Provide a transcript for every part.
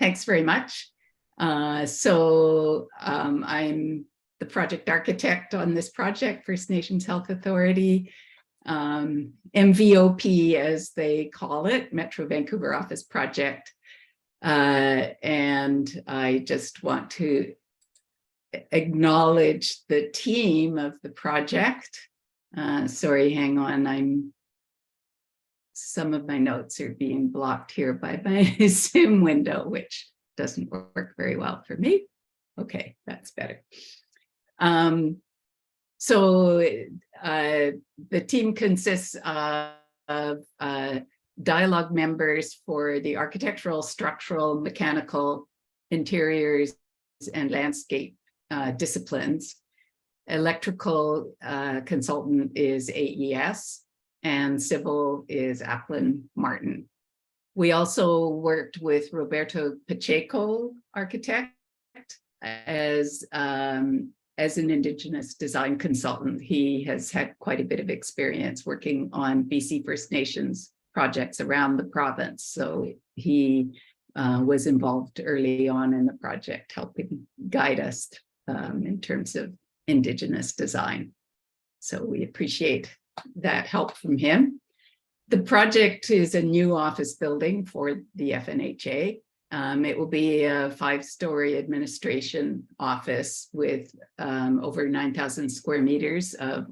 Thanks very much. I'm the project architect on this project, First Nations Health Authority, MVOP as they call it, Metro Vancouver Office Project. And I just want to acknowledge the team of the project. Sorry, hang on, some of my notes are being blocked here by my Zoom window, which doesn't work very well for me. Okay, that's better. The team consists of dialogue members for the architectural, structural, mechanical, interiors, and landscape disciplines. Electrical consultant is AES, and civil is Applin Martin. We also worked with Roberto Pacheco, architect, as an Indigenous design consultant. He has had quite a bit of experience working on BC First Nations projects around the province. So he was involved early on in the project, helping guide us in terms of Indigenous design. So we appreciate that help from him. The project is a new office building for the FNHA. It will be a 5-story administration office with over 9,000 square meters of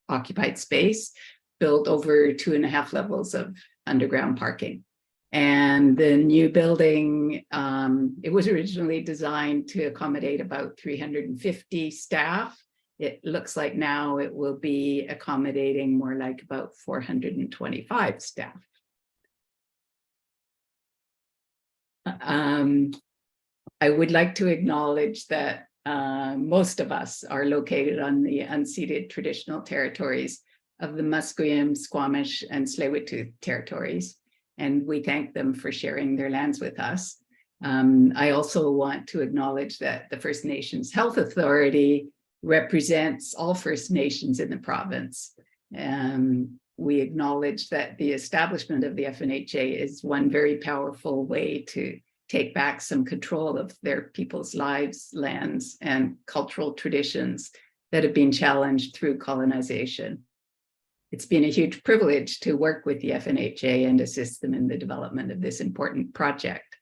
occupied space, built over 2.5 levels of underground parking. And the new building, it was originally designed to accommodate about 350 staff. It looks like now it will be accommodating more like about 425 staff. I would like to acknowledge that most of us are located on the unceded traditional territories of the Musqueam, Squamish, and Tsleil-Waututh territories, and we thank them for sharing their lands with us. I also want to acknowledge that the First Nations Health Authority represents all First Nations in the province. We acknowledge that the establishment of the FNHA is one very powerful way to take back some control of their people's lives, lands, and cultural traditions that have been challenged through colonization. It's been a huge privilege to work with the FNHA and assist them in the development of this important project.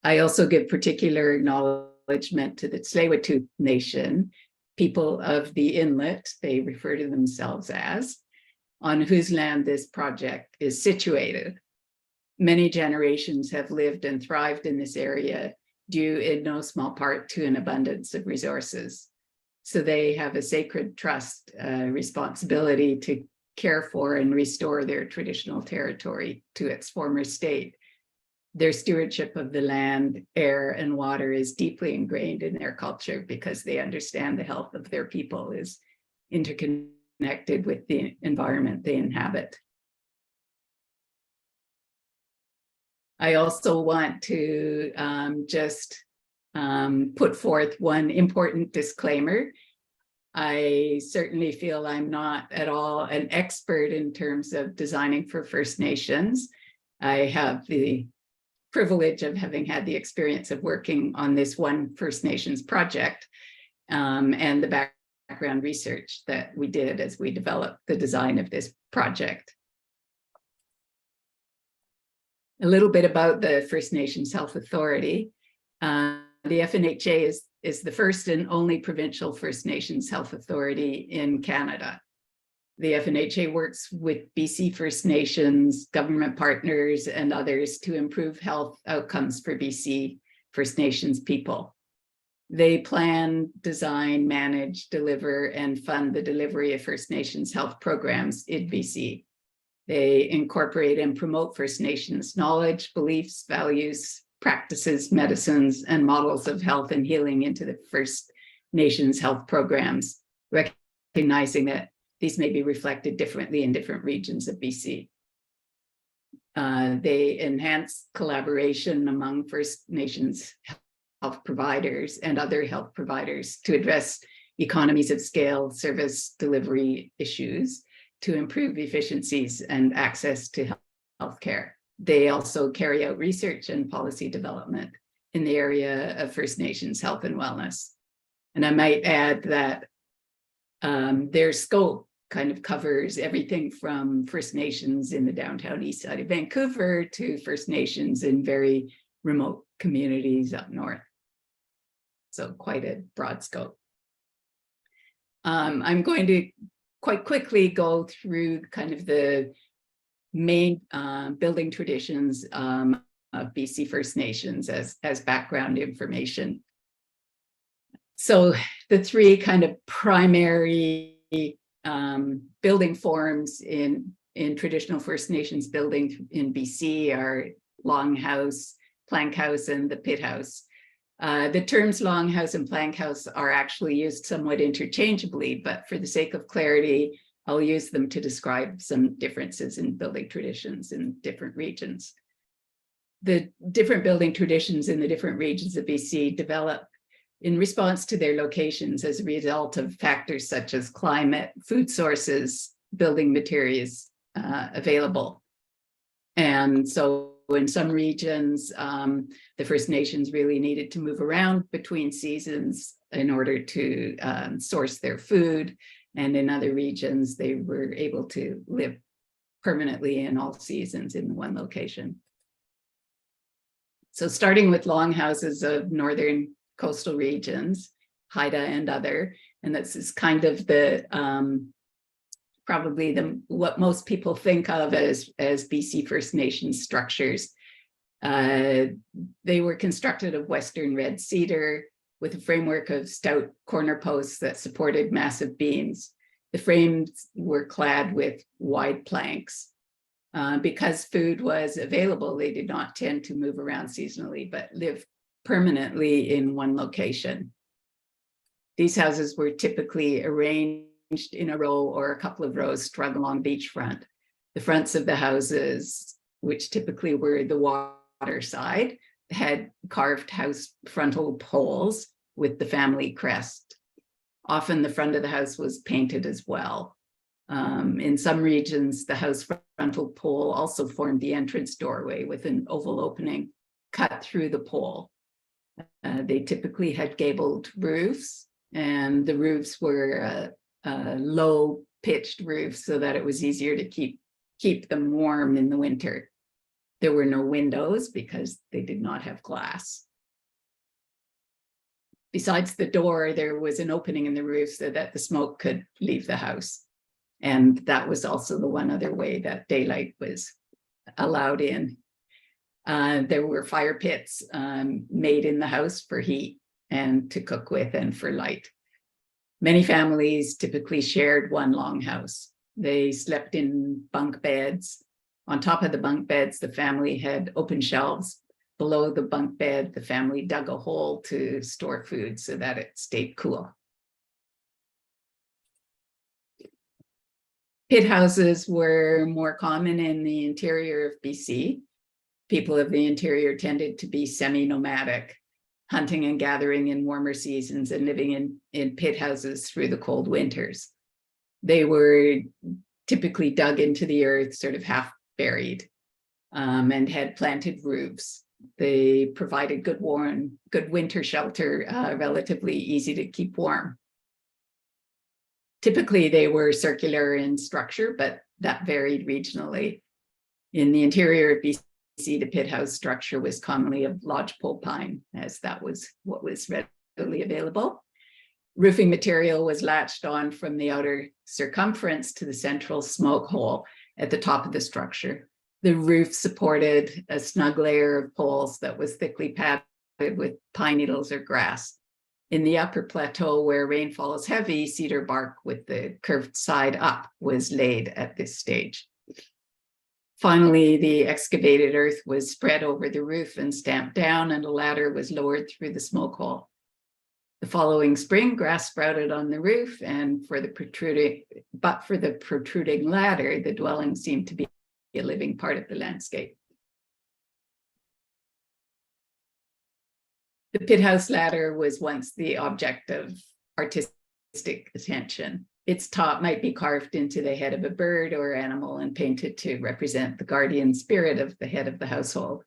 I also give particular acknowledgement to the Tsleil-Waututh Nation, people of the inlet, they refer to themselves as, on whose land this project is situated. Many generations have lived and thrived in this area due in no small part to an abundance of resources. So they have a sacred trust, responsibility to care for and restore their traditional territory to its former state. Their stewardship of the land, air, and water is deeply ingrained in their culture because they understand the health of their people is interconnected with the environment they inhabit. I also want to put forth one important disclaimer. I certainly feel I'm not at all an expert in terms of designing for First Nations. I have the privilege of having had the experience of working on this one First Nations project and the background research that we did as we developed the design of this project. A little bit about the First Nations Health Authority. The FNHA is the first and only provincial First Nations Health Authority in Canada. The FNHA works with BC First Nations, government partners, and others to improve health outcomes for BC First Nations people. They plan, design, manage, deliver, and fund the delivery of First Nations health programs in BC. They incorporate and promote First Nations knowledge, beliefs, values, practices, medicines, and models of health and healing into the First Nations health programs, recognizing that these may be reflected differently in different regions of BC. They enhance collaboration among First Nations health providers and other health providers to address economies of scale, service delivery issues, to improve efficiencies and access to healthcare. They also carry out research and policy development in the area of First Nations health and wellness. And I might add that their scope kind of covers everything from First Nations in the downtown east side of Vancouver to First Nations in very remote communities up north. So quite a broad scope. I'm going to quite quickly go through kind of the main building traditions of BC First Nations as background information. So the three kind of primary building forms in traditional First Nations building in BC are longhouse, plankhouse, and the pit house. The terms longhouse and plankhouse are actually used somewhat interchangeably, but for the sake of clarity, I'll use them to describe some differences in building traditions in different regions. The different building traditions in the different regions of BC develop in response to their locations as a result of factors such as climate, food sources, building materials available. And so in some regions, the First Nations really needed to move around between seasons in order to source their food. And in other regions, they were able to live permanently in all seasons in one location. So starting with longhouses of northern coastal regions, Haida and other, and this is kind of the probably what most people think of as BC First Nations structures. They were constructed of Western red cedar with a framework of stout corner posts that supported massive beams. The frames were clad with wide planks. Because food was available, they did not tend to move around seasonally, but live permanently in one location. These houses were typically arranged in a row or a couple of rows strung along beachfront. The fronts of the houses, which typically were the water side, had carved house frontal poles with the family crest. Often the front of the house was painted as well. In some regions, the house frontal pole also formed the entrance doorway with an oval opening cut through the pole. They typically had gabled roofs, and the roofs were low pitched roofs so that it was easier to keep them warm in the winter. There were no windows because they did not have glass. Besides the door, there was an opening in the roof so that the smoke could leave the house. And that was also the one other way that daylight was allowed in. There were fire pits made in the house for heat and to cook with and for light. Many families typically shared one longhouse. They slept in bunk beds. On top of the bunk beds, the family had open shelves. Below the bunk bed, the family dug a hole to store food so that it stayed cool. Pit houses were more common in the interior of BC. People of the interior tended to be semi-nomadic, hunting and gathering in warmer seasons and living in pit houses through the cold winters. They were typically dug into the earth, sort of half buried, and had planted roofs. They provided good winter shelter, relatively easy to keep warm. Typically, they were circular in structure, but that varied regionally. In the interior of BC, the pit house structure was commonly of lodgepole pine, as that was what was readily available. Roofing material was latched on from the outer circumference to the central smoke hole at the top of the structure. The roof supported a snug layer of poles that was thickly padded with pine needles or grass. In the upper plateau, where rainfall is heavy, cedar bark with the curved side up was laid at this stage. Finally, the excavated earth was spread over the roof and stamped down, and a ladder was lowered through the smoke hole. The following spring, grass sprouted on the roof, and for the protruding ladder, the dwelling seemed to be a living part of the landscape. The pit house ladder was once the object of artistic attention. Its top might be carved into the head of a bird or animal and painted to represent the guardian spirit of the head of the household.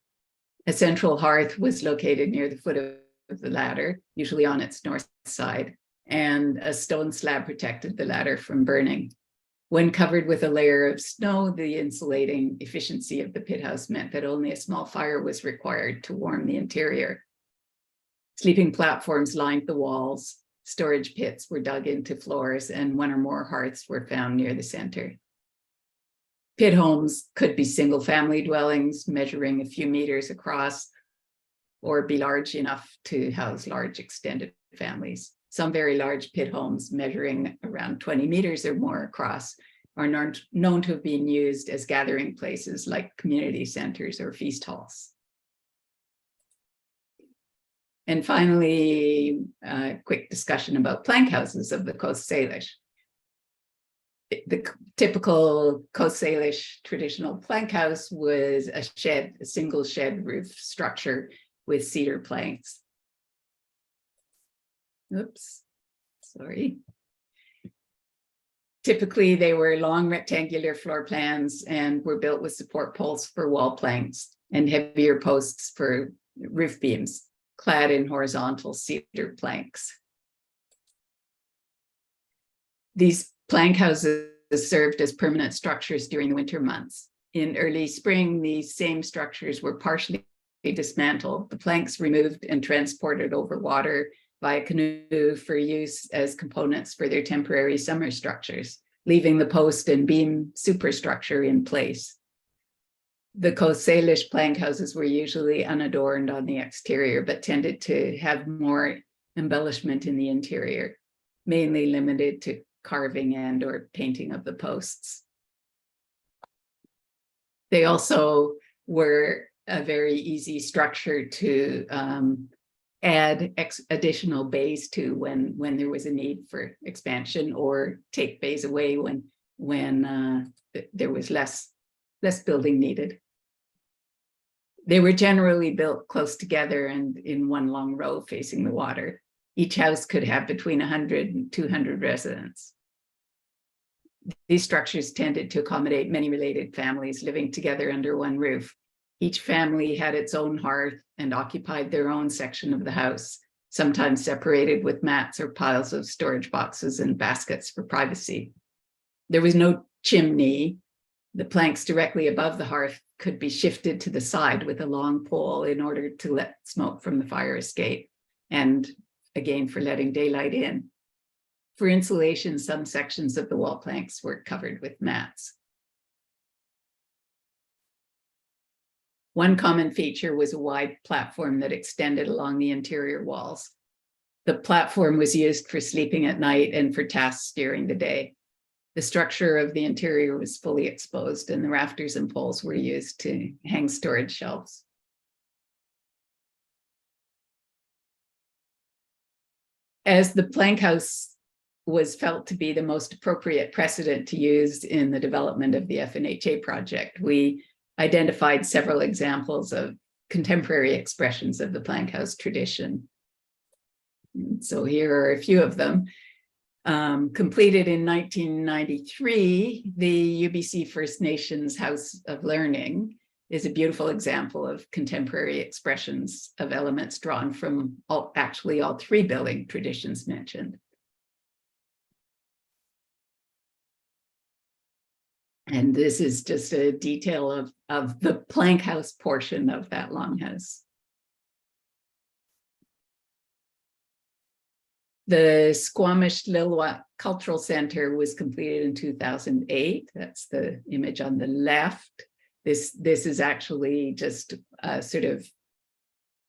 A central hearth was located near the foot of the ladder, usually on its north side, and a stone slab protected the ladder from burning. When covered with a layer of snow, the insulating efficiency of the pit house meant that only a small fire was required to warm the interior. Sleeping platforms lined the walls, storage pits were dug into floors, and one or more hearths were found near the center. Pit homes could be single-family dwellings measuring a few meters across, or be large enough to house large extended families. Some very large pit homes measuring around 20 meters or more across are known to have been used as gathering places like community centers or feast halls. And finally, a quick discussion about plankhouses of the Coast Salish. The typical Coast Salish traditional plankhouse was a single shed roof structure with cedar planks. Oops, sorry. Typically, they were long rectangular floor plans and were built with support poles for wall planks and heavier posts for roof beams, clad in horizontal cedar planks. These plank houses served as permanent structures during the winter months. In early spring, these same structures were partially dismantled, the planks removed and transported over water by canoe for use as components for their temporary summer structures, leaving the post and beam superstructure in place. The Coast Salish plank houses were usually unadorned on the exterior, but tended to have more embellishment in the interior, mainly limited to carving and or painting of the posts. They also were a very easy structure to add additional bays to when there was a need for expansion, or take bays away when there was less building needed. They were generally built close together and in one long row facing the water. Each house could have between 100 and 200 residents. These structures tended to accommodate many related families living together under one roof. Each family had its own hearth and occupied their own section of the house, sometimes separated with mats or piles of storage boxes and baskets for privacy. There was no chimney. The planks directly above the hearth could be shifted to the side with a long pole in order to let smoke from the fire escape, and again for letting daylight in. For insulation, some sections of the wall planks were covered with mats. One common feature was a wide platform that extended along the interior walls. The platform was used for sleeping at night and for tasks during the day. The structure of the interior was fully exposed, and the rafters and poles were used to hang storage shelves. As the plank house was felt to be the most appropriate precedent to use in the development of the FNHA project, we identified several examples of contemporary expressions of the plank house tradition. So here are a few of them. Completed in 1993, the UBC First Nations House of Learning is a beautiful example of contemporary expressions of elements drawn from all three building traditions mentioned. And this is just a detail of the plank house portion of that longhouse. The Squamish Tsleil-Waututh Cultural Center was completed in 2008. That's the image on the left. This is actually just a sort of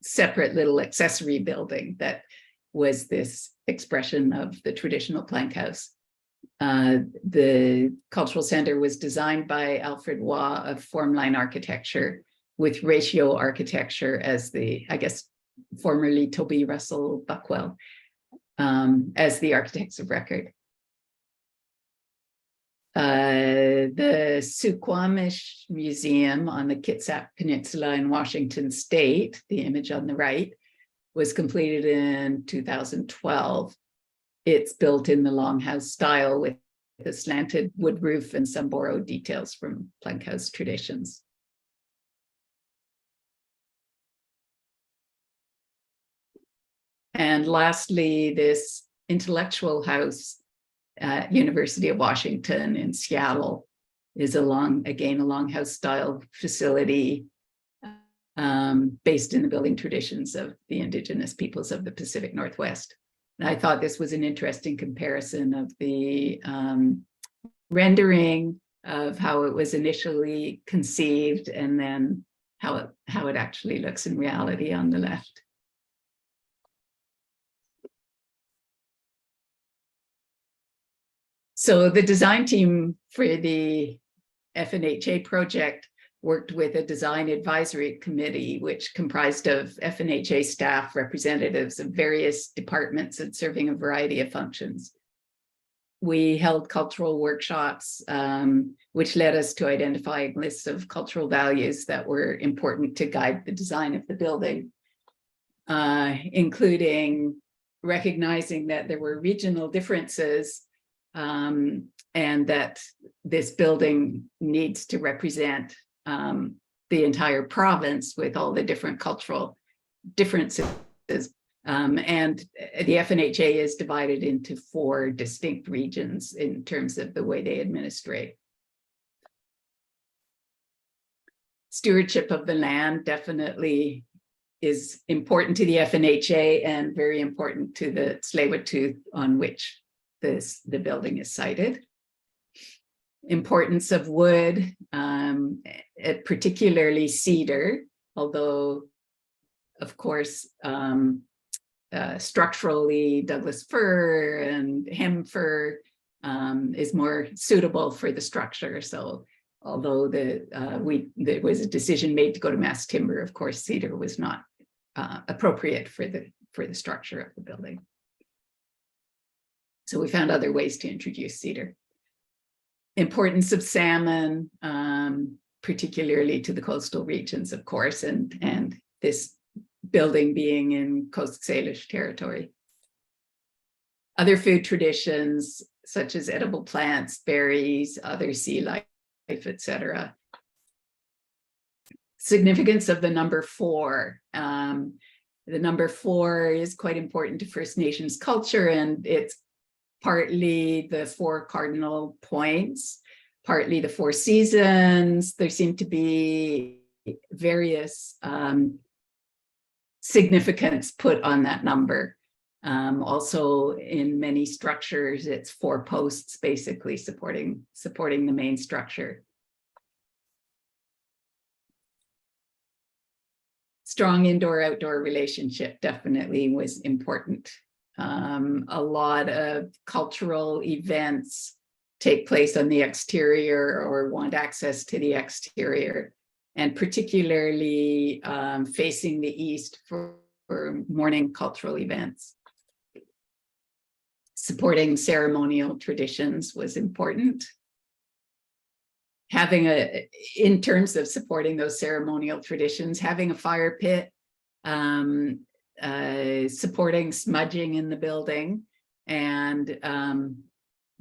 separate little accessory building that was this expression of the traditional plank house. The cultural center was designed by Alfred Wia of Formline Architecture, with Ratio Architecture as the, I guess, formerly Toby Russell Buckwell, as the architects of record. The Suquamish Museum on the Kitsap Peninsula in Washington State, the image on the right, was completed in 2012. It's built in the longhouse style with a slanted wood roof and some borrowed details from plank house traditions. And lastly, this intellectual house at University of Washington in Seattle is a longhouse style facility based in the building traditions of the Indigenous peoples of the Pacific Northwest. And I thought this was an interesting comparison of the rendering of how it was initially conceived and then how it actually looks in reality on the left. So the design team for the FNHA project worked with a design advisory committee, which comprised of FNHA staff, representatives of various departments and serving a variety of functions. We held cultural workshops, which led us to identifying lists of cultural values that were important to guide the design of the building, including recognizing that there were regional differences and that this building needs to represent the entire province with all the different cultural differences. And the FNHA is divided into 4 distinct regions in terms of the way they administrate. Stewardship of the land definitely is important to the FNHA and very important to the Tsleil-Waututh on which the building is sited. Importance of wood, particularly cedar, although of course structurally Douglas fir and hem fir is more suitable for the structure. So although there was a decision made to go to mass timber, of course cedar was not appropriate for the structure of the building. So we found other ways to introduce cedar. Importance of salmon, particularly to the coastal regions, of course, and this building being in Coast Salish territory. Other food traditions, such as edible plants, berries, other sea life, etc. Significance of the number 4. The number 4 is quite important to First Nations culture, and it's partly the 4 cardinal points, partly the 4 seasons. There seem to be various significance put on that number. Also in many structures, it's 4 posts basically supporting the main structure. Strong indoor-outdoor relationship definitely was important. A lot of cultural events take place on the exterior or want access to the exterior, and particularly facing the east for morning cultural events. Supporting ceremonial traditions was important. In terms of supporting those ceremonial traditions, having a fire pit, supporting smudging in the building, and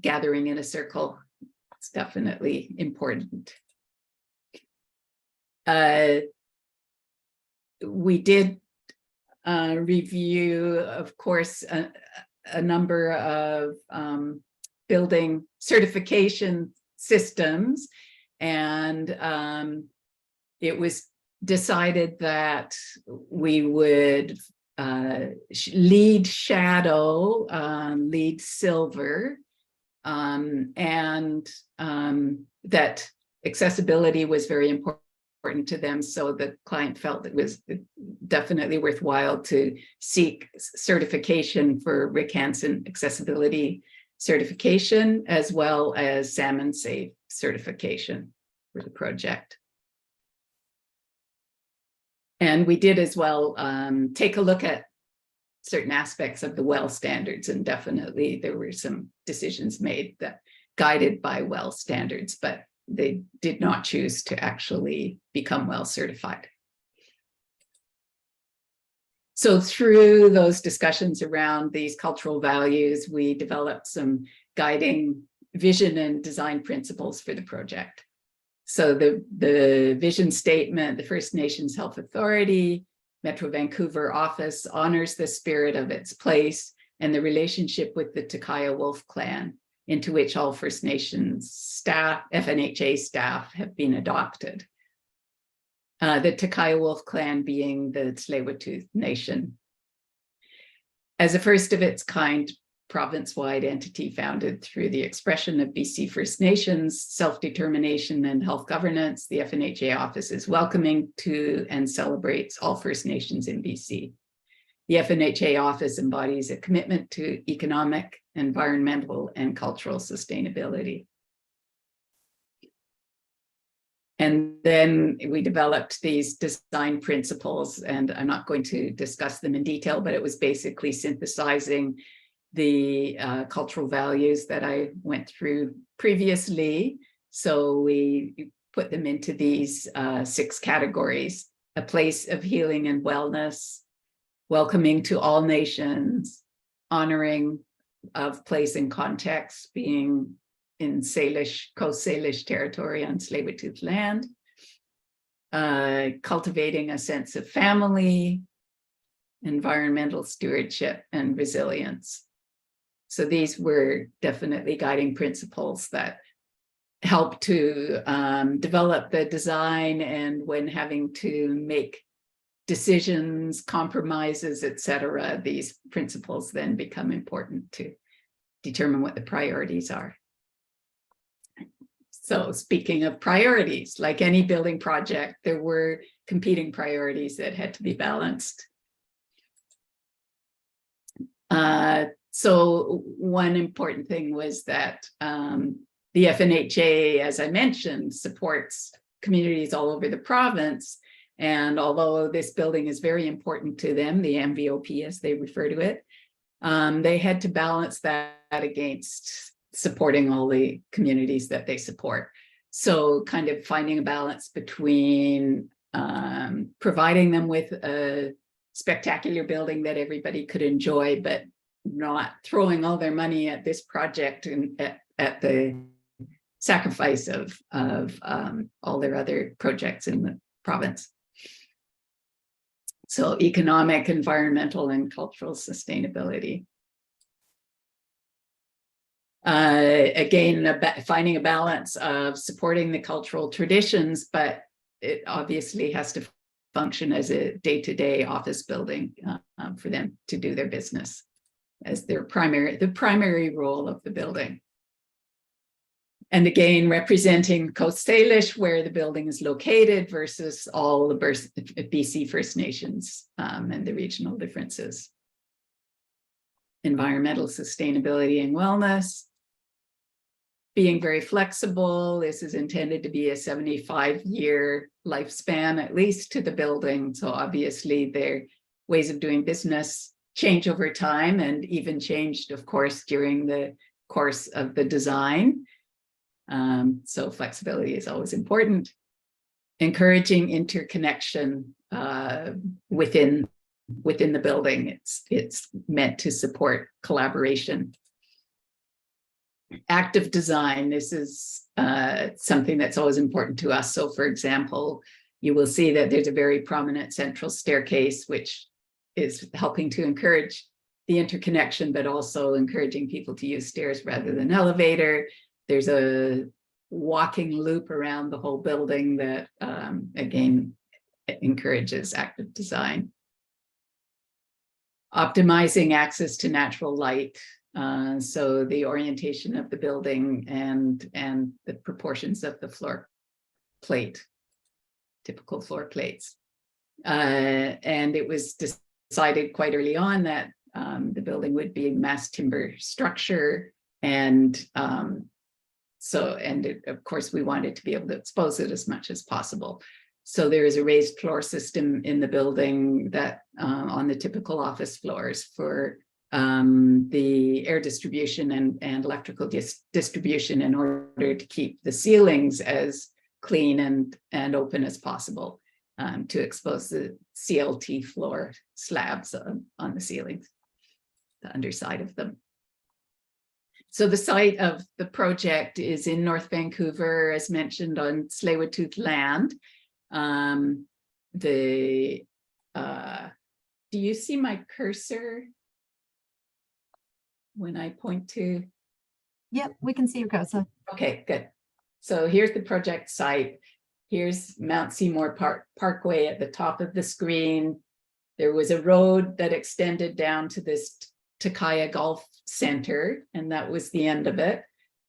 gathering in a circle. It's definitely important. We did review, of course, a number of building certification systems, and it was decided that we would lead shadow, lead silver, and that accessibility was very important to them. So the client felt it was definitely worthwhile to seek certification for Rick Hansen accessibility certification, as well as Salmon Safe certification for the project. And we did as well take a look at certain aspects of the WELL standards, and definitely there were some decisions made that guided by WELL standards, but they did not choose to actually become WELL certified. So through those discussions around these cultural values, we developed some guiding vision and design principles for the project. So the vision statement, the First Nations Health Authority Metro Vancouver office honors the spirit of its place and the relationship with the Tsleil-Waututh clan, into which all First Nations staff, FNHA staff, have been adopted. The Tsleil-Waututh clan being the Tsleil-Waututh Nation. As a first of its kind province-wide entity founded through the expression of BC First Nations, self-determination and health governance, the FNHA office is welcoming to and celebrates all First Nations in BC. The FNHA office embodies a commitment to economic, environmental, and cultural sustainability. And then we developed these design principles, and I'm not going to discuss them in detail, but it was basically synthesizing the cultural values that I went through previously. So we put them into these 6 categories: a place of healing and wellness, welcoming to all nations, honoring of place and context, being in Salish, Coast Salish territory on Tsleil-Waututh land, cultivating a sense of family, environmental stewardship, and resilience. So these were definitely guiding principles that help to develop the design, and when having to make decisions, compromises, etc., these principles then become important to determine what the priorities are. So speaking of priorities, like any building project, there were competing priorities that had to be balanced. So one important thing was that the FNHA, as I mentioned, supports communities all over the province. And although this building is very important to them, the MVOP as they refer to it, they had to balance that against supporting all the communities that they support. So kind of finding a balance between providing them with a spectacular building that everybody could enjoy, but not throwing all their money at this project and at the sacrifice of all their other projects in the province. So economic, environmental, and cultural sustainability. Again, finding a balance of supporting the cultural traditions, but it obviously has to function as a day-to-day office building for them to do their business as the primary role of the building. And again, representing Coast Salish, where the building is located, versus all the BC First Nations and the regional differences. Environmental sustainability and wellness. Being very flexible. This is intended to be a 75-year lifespan, at least, to the building. So obviously their ways of doing business change over time, and even changed, of course, during the course of the design. So flexibility is always important. Encouraging interconnection within the building. It's meant to support collaboration. Active design. This is something that's always important to us. So for example, you will see that there's a very prominent central staircase, which is helping to encourage the interconnection, but also encouraging people to use stairs rather than elevator. There's a walking loop around the whole building that, again, encourages active design. Optimizing access to natural light. So the orientation of the building and the proportions of the floor plate, typical floor plates. And it was decided quite early on that the building would be a mass timber structure. And of course, we wanted to be able to expose it as much as possible. So there is a raised floor system in the building that on the typical office floors for the air distribution and electrical distribution, in order to keep the ceilings as clean and open as possible, to expose the CLT floor slabs on the ceilings, the underside of them. So the site of the project is in North Vancouver, as mentioned, on Tsleil-Waututh land. The do you see my cursor when I point to? Yep, we can see your cursor. Okay, good. So here's the project site. Here's Mount Seymour Parkway at the top of the screen. There was a road that extended down to this Takaya Golf Center, and that was the end of it.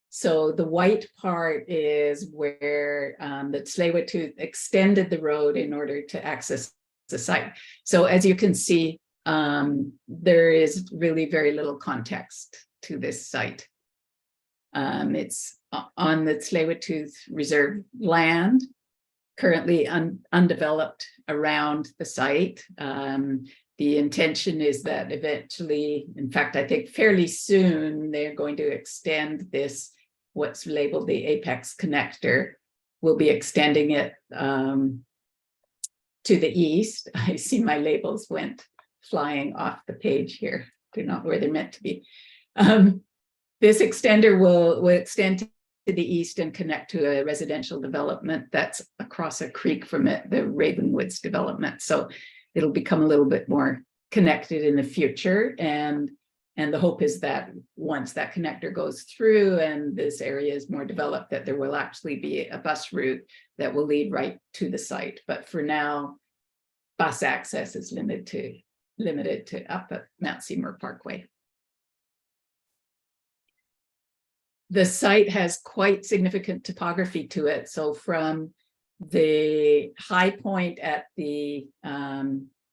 So the white part is where the Tsleil-Waututh extended the road in order to access the site. So as you can see, there is really very little context to this site. It's on the Tsleil-Waututh Reserve land, currently undeveloped around the site. The intention is that eventually, in fact, I think fairly soon, they're going to extend this, what's labeled the Apex Connector. We'll be extending it to the east. I see my labels went flying off the page here. They're not where they're meant to be. This extender will extend to the east and connect to a residential development that's across a creek from it, the Ravenwoods development. So it'll become a little bit more connected in the future. And the hope is that once that connector goes through and this area is more developed, that there will actually be a bus route that will lead right to the site. But for now, bus access is limited to up at Mount Seymour Parkway. The site has quite significant topography to it. So from the high point at the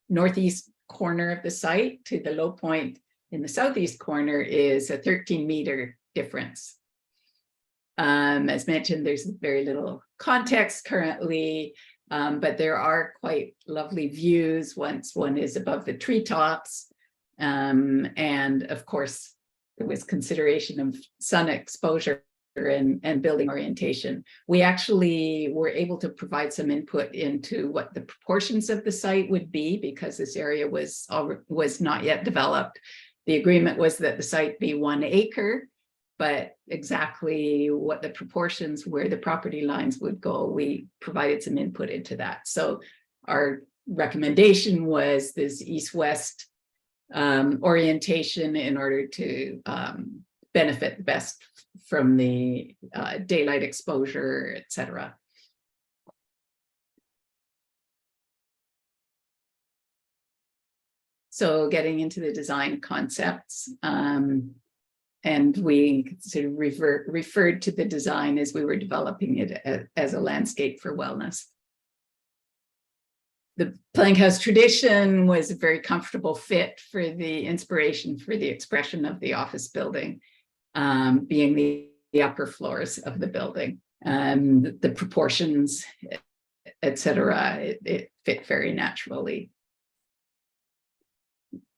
northeast corner of the site to the low point in the southeast corner is a 13-meter difference. As mentioned, there's very little context currently, but there are quite lovely views once one is above the treetops. And of course, there was consideration of sun exposure and building orientation. We actually were able to provide some input into what the proportions of the site would be because this area was not yet developed. The agreement was that the site be 1 acre, but exactly what the proportions, where the property lines would go, we provided some input into that. So our recommendation was this east-west orientation in order to benefit the best from the daylight exposure, etc. So getting into the design concepts, and we sort of referred to the design as we were developing it as a landscape for wellness. The plankhouse tradition was a very comfortable fit for the inspiration for the expression of the office building, being the upper floors of the building. The proportions, etc., it fit very naturally.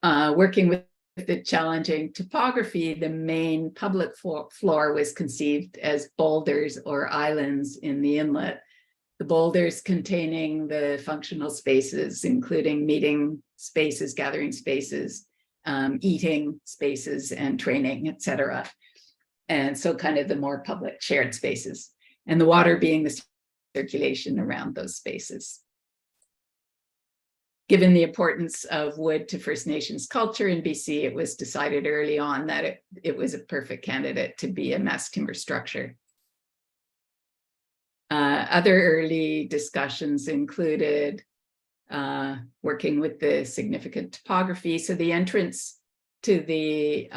Working with the challenging topography, the main public floor was conceived as boulders or islands in the inlet. The boulders containing the functional spaces, including meeting spaces, gathering spaces, eating spaces, and training, etc. And so kind of the more public shared spaces, and the water being the circulation around those spaces. Given the importance of wood to First Nations culture in BC, it was decided early on that it was a perfect candidate to be a mass timber structure. Other early discussions included working with the significant topography. So the entrance to the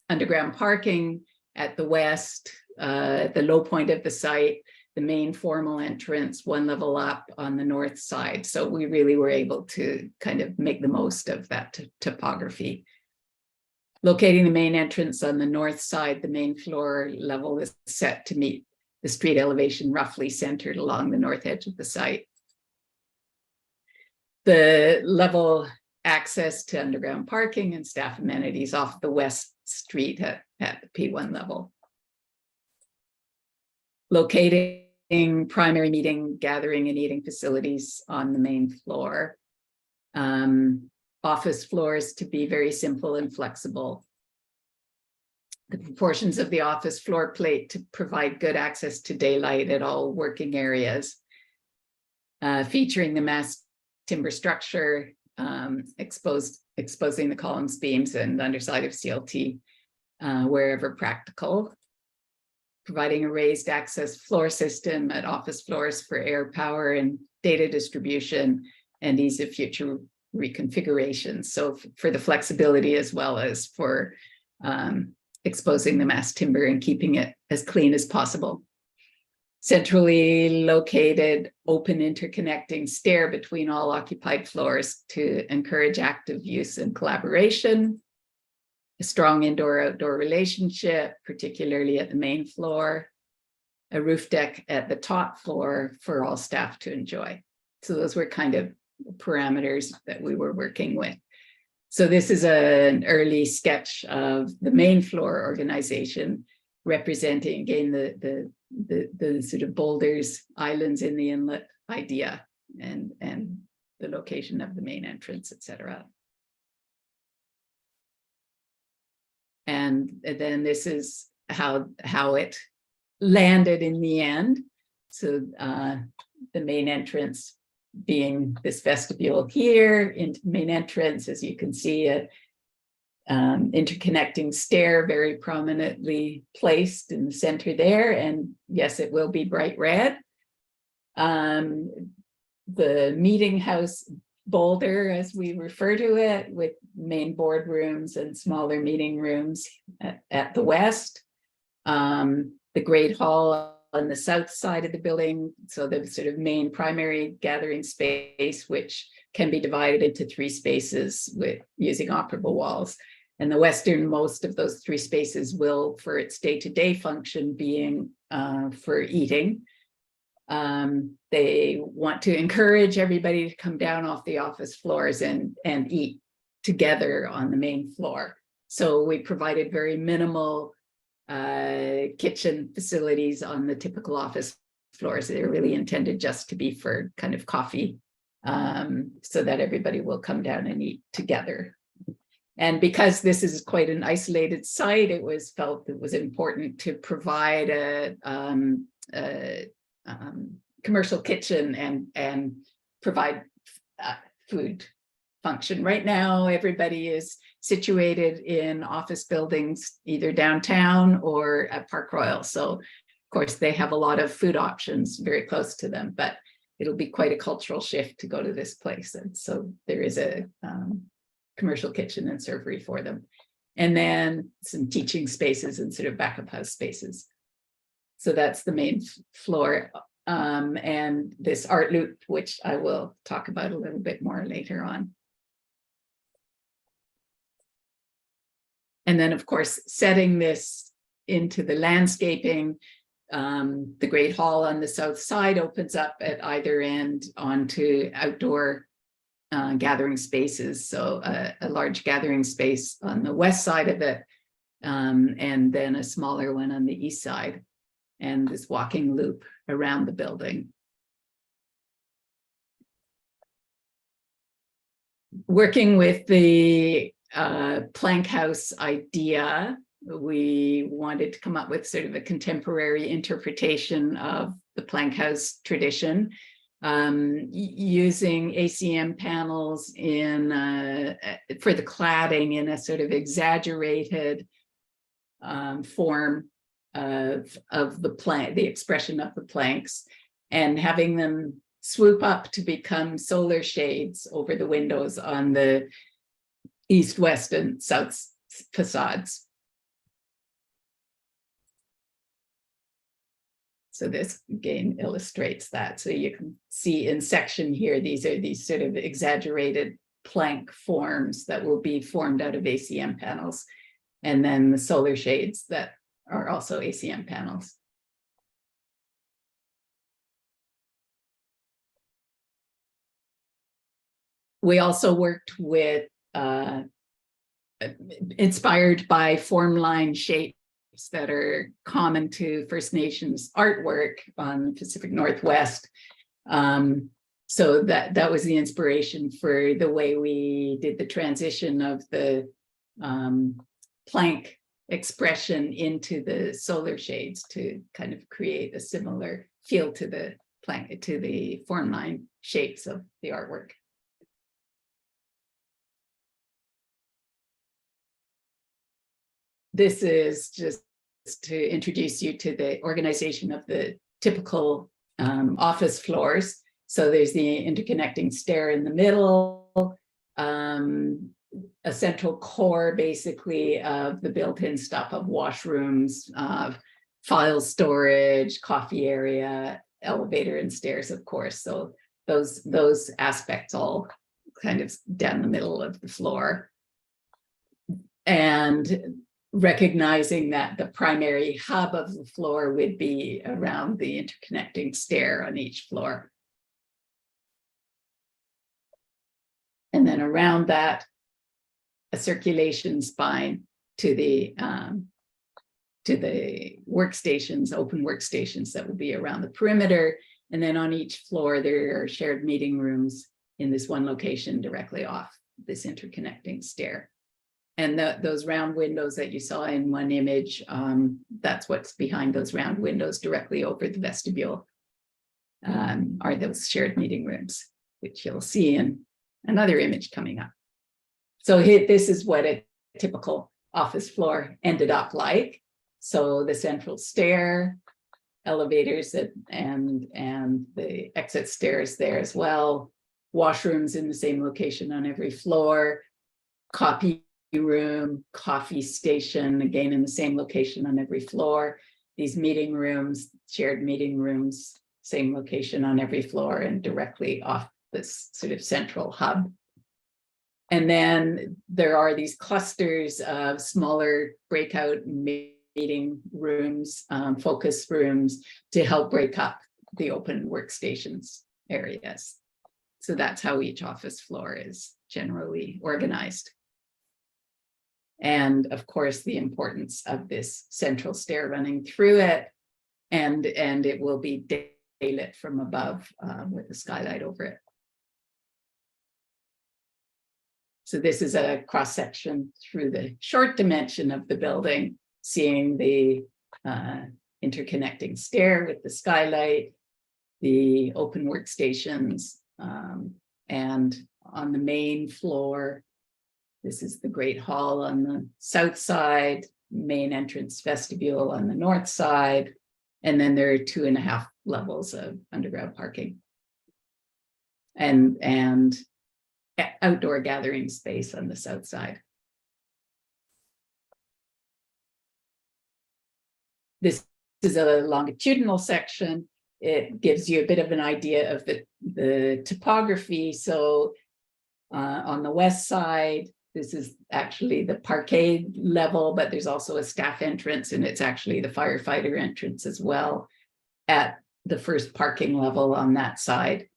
underground parking at the west, the low point of the site, the main formal entrance, one level up on the north side. So we really were able to kind of make the most of that topography. Locating the main entrance on the north side, the main floor level is set to meet the street elevation roughly centered along the north edge of the site. The level access to underground parking and staff amenities off the west street at the P1 level. Locating primary meeting, gathering, and eating facilities on the main floor. Office floors to be very simple and flexible. The proportions of the office floor plate to provide good access to daylight at all working areas. Featuring the mass timber structure, exposing the columns, beams, and underside of CLT wherever practical. Providing a raised access floor system at office floors for air, power, and data distribution, and ease of future reconfiguration. So for the flexibility as well as for exposing the mass timber and keeping it as clean as possible. Centrally located, open interconnecting stair between all occupied floors to encourage active use and collaboration. A strong indoor-outdoor relationship, particularly at the main floor. A roof deck at the top floor for all staff to enjoy. So those were kind of parameters that we were working with. So this is an early sketch of the main floor organization, representing again the sort of boulders, islands in the inlet idea, and the location of the main entrance, etc. And then this is how it landed in the end. So the main entrance being this vestibule here into the main entrance, as you can see, a interconnecting stair very prominently placed in the center there. And yes, it will be bright red. The meeting house boulder, as we refer to it, with main boardrooms and smaller meeting rooms at the west. The Great Hall on the south side of the building, so the sort of main primary gathering space, which can be divided into 3 spaces with using operable walls. And the westernmost of those 3 spaces will, for its day-to-day function, being for eating. They want to encourage everybody to come down off the office floors and eat together on the main floor. So we provided very minimal kitchen facilities on the typical office floors. They're really intended just to be for kind of coffee, so that everybody will come down and eat together. And because this is quite an isolated site, it was felt it was important to provide a commercial kitchen and provide food function. Right now, everybody is situated in office buildings, either downtown or at Park Royal. So, of course, they have a lot of food options very close to them, but it'll be quite a cultural shift to go to this place. And so there is a commercial kitchen and servery for them. And then some teaching spaces and sort of backup house spaces. So that's the main floor. And this art loop, which I will talk about a little bit more later on. And then, of course, setting this into the landscaping, the Great Hall on the south side opens up at either end onto outdoor gathering spaces. So a large gathering space on the west side of it, and then a smaller one on the east side, and this walking loop around the building. Working with the plankhouse idea, we wanted to come up with sort of a contemporary interpretation of the plankhouse tradition, using ACM panels in for the cladding in a sort of exaggerated form of the plank, the expression of the planks, and having them swoop up to become solar shades over the windows on the east, west, and south facades. So this again illustrates that. So you can see in section here, these are these sort of exaggerated plank forms that will be formed out of ACM panels, and then the solar shades that are also ACM panels. We also worked with, inspired by form line shapes that are common to First Nations artwork on the Pacific Northwest. So that was the inspiration for the way we did the transition of the plank expression into the solar shades to kind of create a similar feel to the plank, to the form line shapes of the artwork. this is just to introduce you to the organization of the typical office floors. So there's the interconnecting stair in the middle, a central core basically of the built-in stuff of washrooms, file storage, coffee area, elevator and stairs, of course. So those aspects all kind of down the middle of the floor. And recognizing that the primary hub of the floor would be around the interconnecting stair on each floor. And then around that, a circulation spine to the workstations, open workstations that will be around the perimeter. And then on each floor, there are shared meeting rooms in this one location directly off this interconnecting stair. And those round windows that you saw in one image, that's what's behind those round windows directly over the vestibule, are those shared meeting rooms, which you'll see in another image coming up. So this is what a typical office floor ended up like. So the central stair, elevators and the exit stairs there as well, washrooms in the same location on every floor, copy room, coffee station, again in the same location on every floor. These meeting rooms, shared meeting rooms, same location on every floor and directly off this sort of central hub. And then there are these clusters of smaller breakout meeting rooms, focus rooms to help break up the open workstations areas. So that's how each office floor is generally organized. And of course, the importance of this central stair running through it, and it will be daylit from above with a skylight over it. So this is a cross section through the short dimension of the building, seeing the interconnecting stair with the skylight, the open workstations, and on the main floor, this is the Great Hall on the south side, main entrance vestibule on the north side, and then there are 2.5 levels of underground parking and outdoor gathering space on the south side. This is a longitudinal section. It gives you a bit of an idea of the topography. So on the west side, this is actually the parquet level, but there's also a staff entrance, and it's actually the firefighter entrance as well at the first parking level on that side,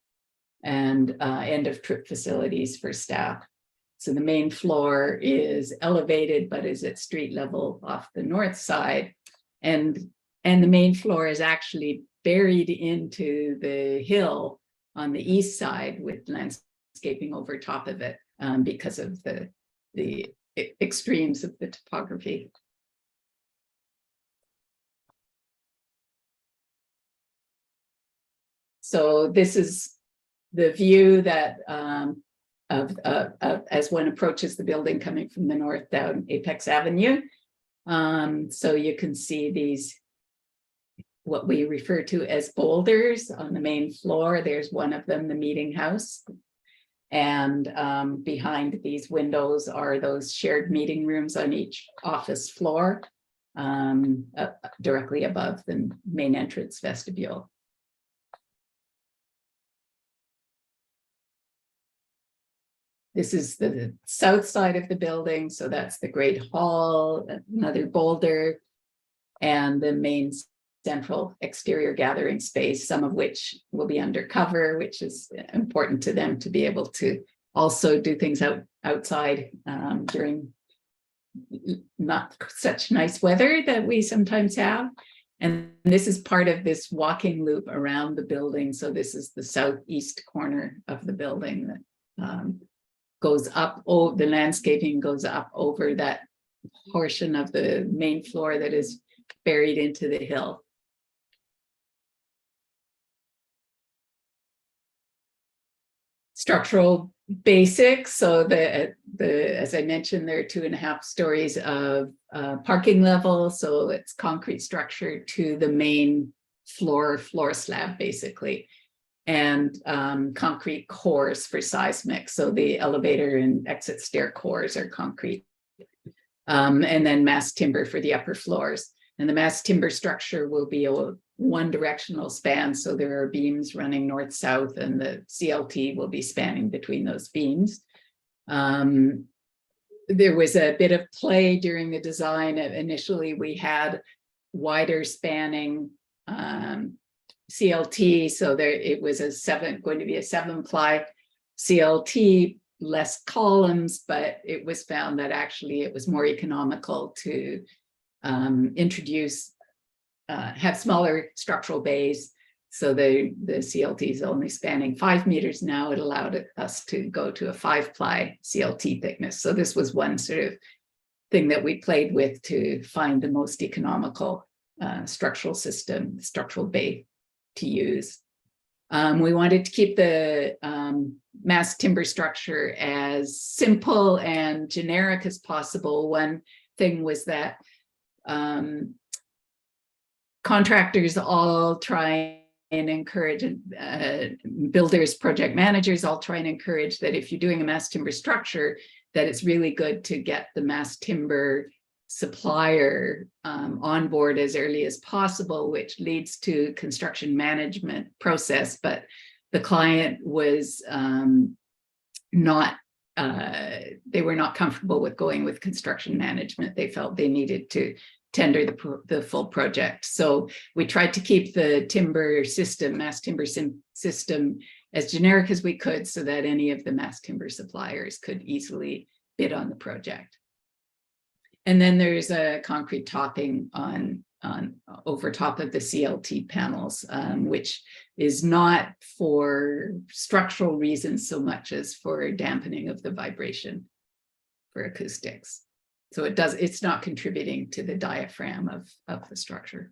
and end of trip facilities for staff. So the main floor is elevated, but is at street level off the north side. And the main floor is actually buried into the hill on the east side with landscaping over top of it because of the extremes of the topography. So this is the view that as one approaches the building coming from the north down Apex Avenue. So you can see these, what we refer to as boulders on the main floor. There's one of them, the meeting house. And behind these windows are those shared meeting rooms on each office floor, directly above the main entrance vestibule. This is the south side of the building. So that's the Great Hall, another boulder, and the main central exterior gathering space, some of which will be undercover, which is important to them to be able to also do things outside during not such nice weather that we sometimes have. And this is part of this walking loop around the building. So this is the southeast corner of the building that goes up, the landscaping goes up over that portion of the main floor that is buried into the hill. Structural basic. So as I mentioned, there are 2.5 stories of parking level. So it's concrete structure to the main floor slab, basically, and concrete cores for seismic. So the elevator and exit stair cores are concrete. And then mass timber for the upper floors. And the mass timber structure will be a one directional span. So there are beams running north-south, and the CLT will be spanning between those beams. There was a bit of play during the design. Initially, we had wider spanning CLT. So it was going to be a 7-ply CLT, less columns, but it was found that actually it was more economical to have smaller structural bays. So the CLT is only spanning 5 meters now. It allowed us to go to a 5-ply CLT thickness. So this was one sort of thing that we played with to find the most economical structural bay to use. We wanted to keep the mass timber structure as simple and generic as possible. One thing was that contractors all try and encourage, builders, project managers all try and encourage that if you're doing a mass timber structure, that it's really good to get the mass timber supplier on board as early as possible, which leads to construction management process. But the client was they were not comfortable with going with construction management. They felt they needed to tender the full project. So we tried to keep the mass timber system as generic as we could, so that any of the mass timber suppliers could easily bid on the project. And then there's a concrete topping on over top of the CLT panels, which is not for structural reasons so much as for dampening of the vibration for acoustics. So it's not contributing to the diaphragm of the structure.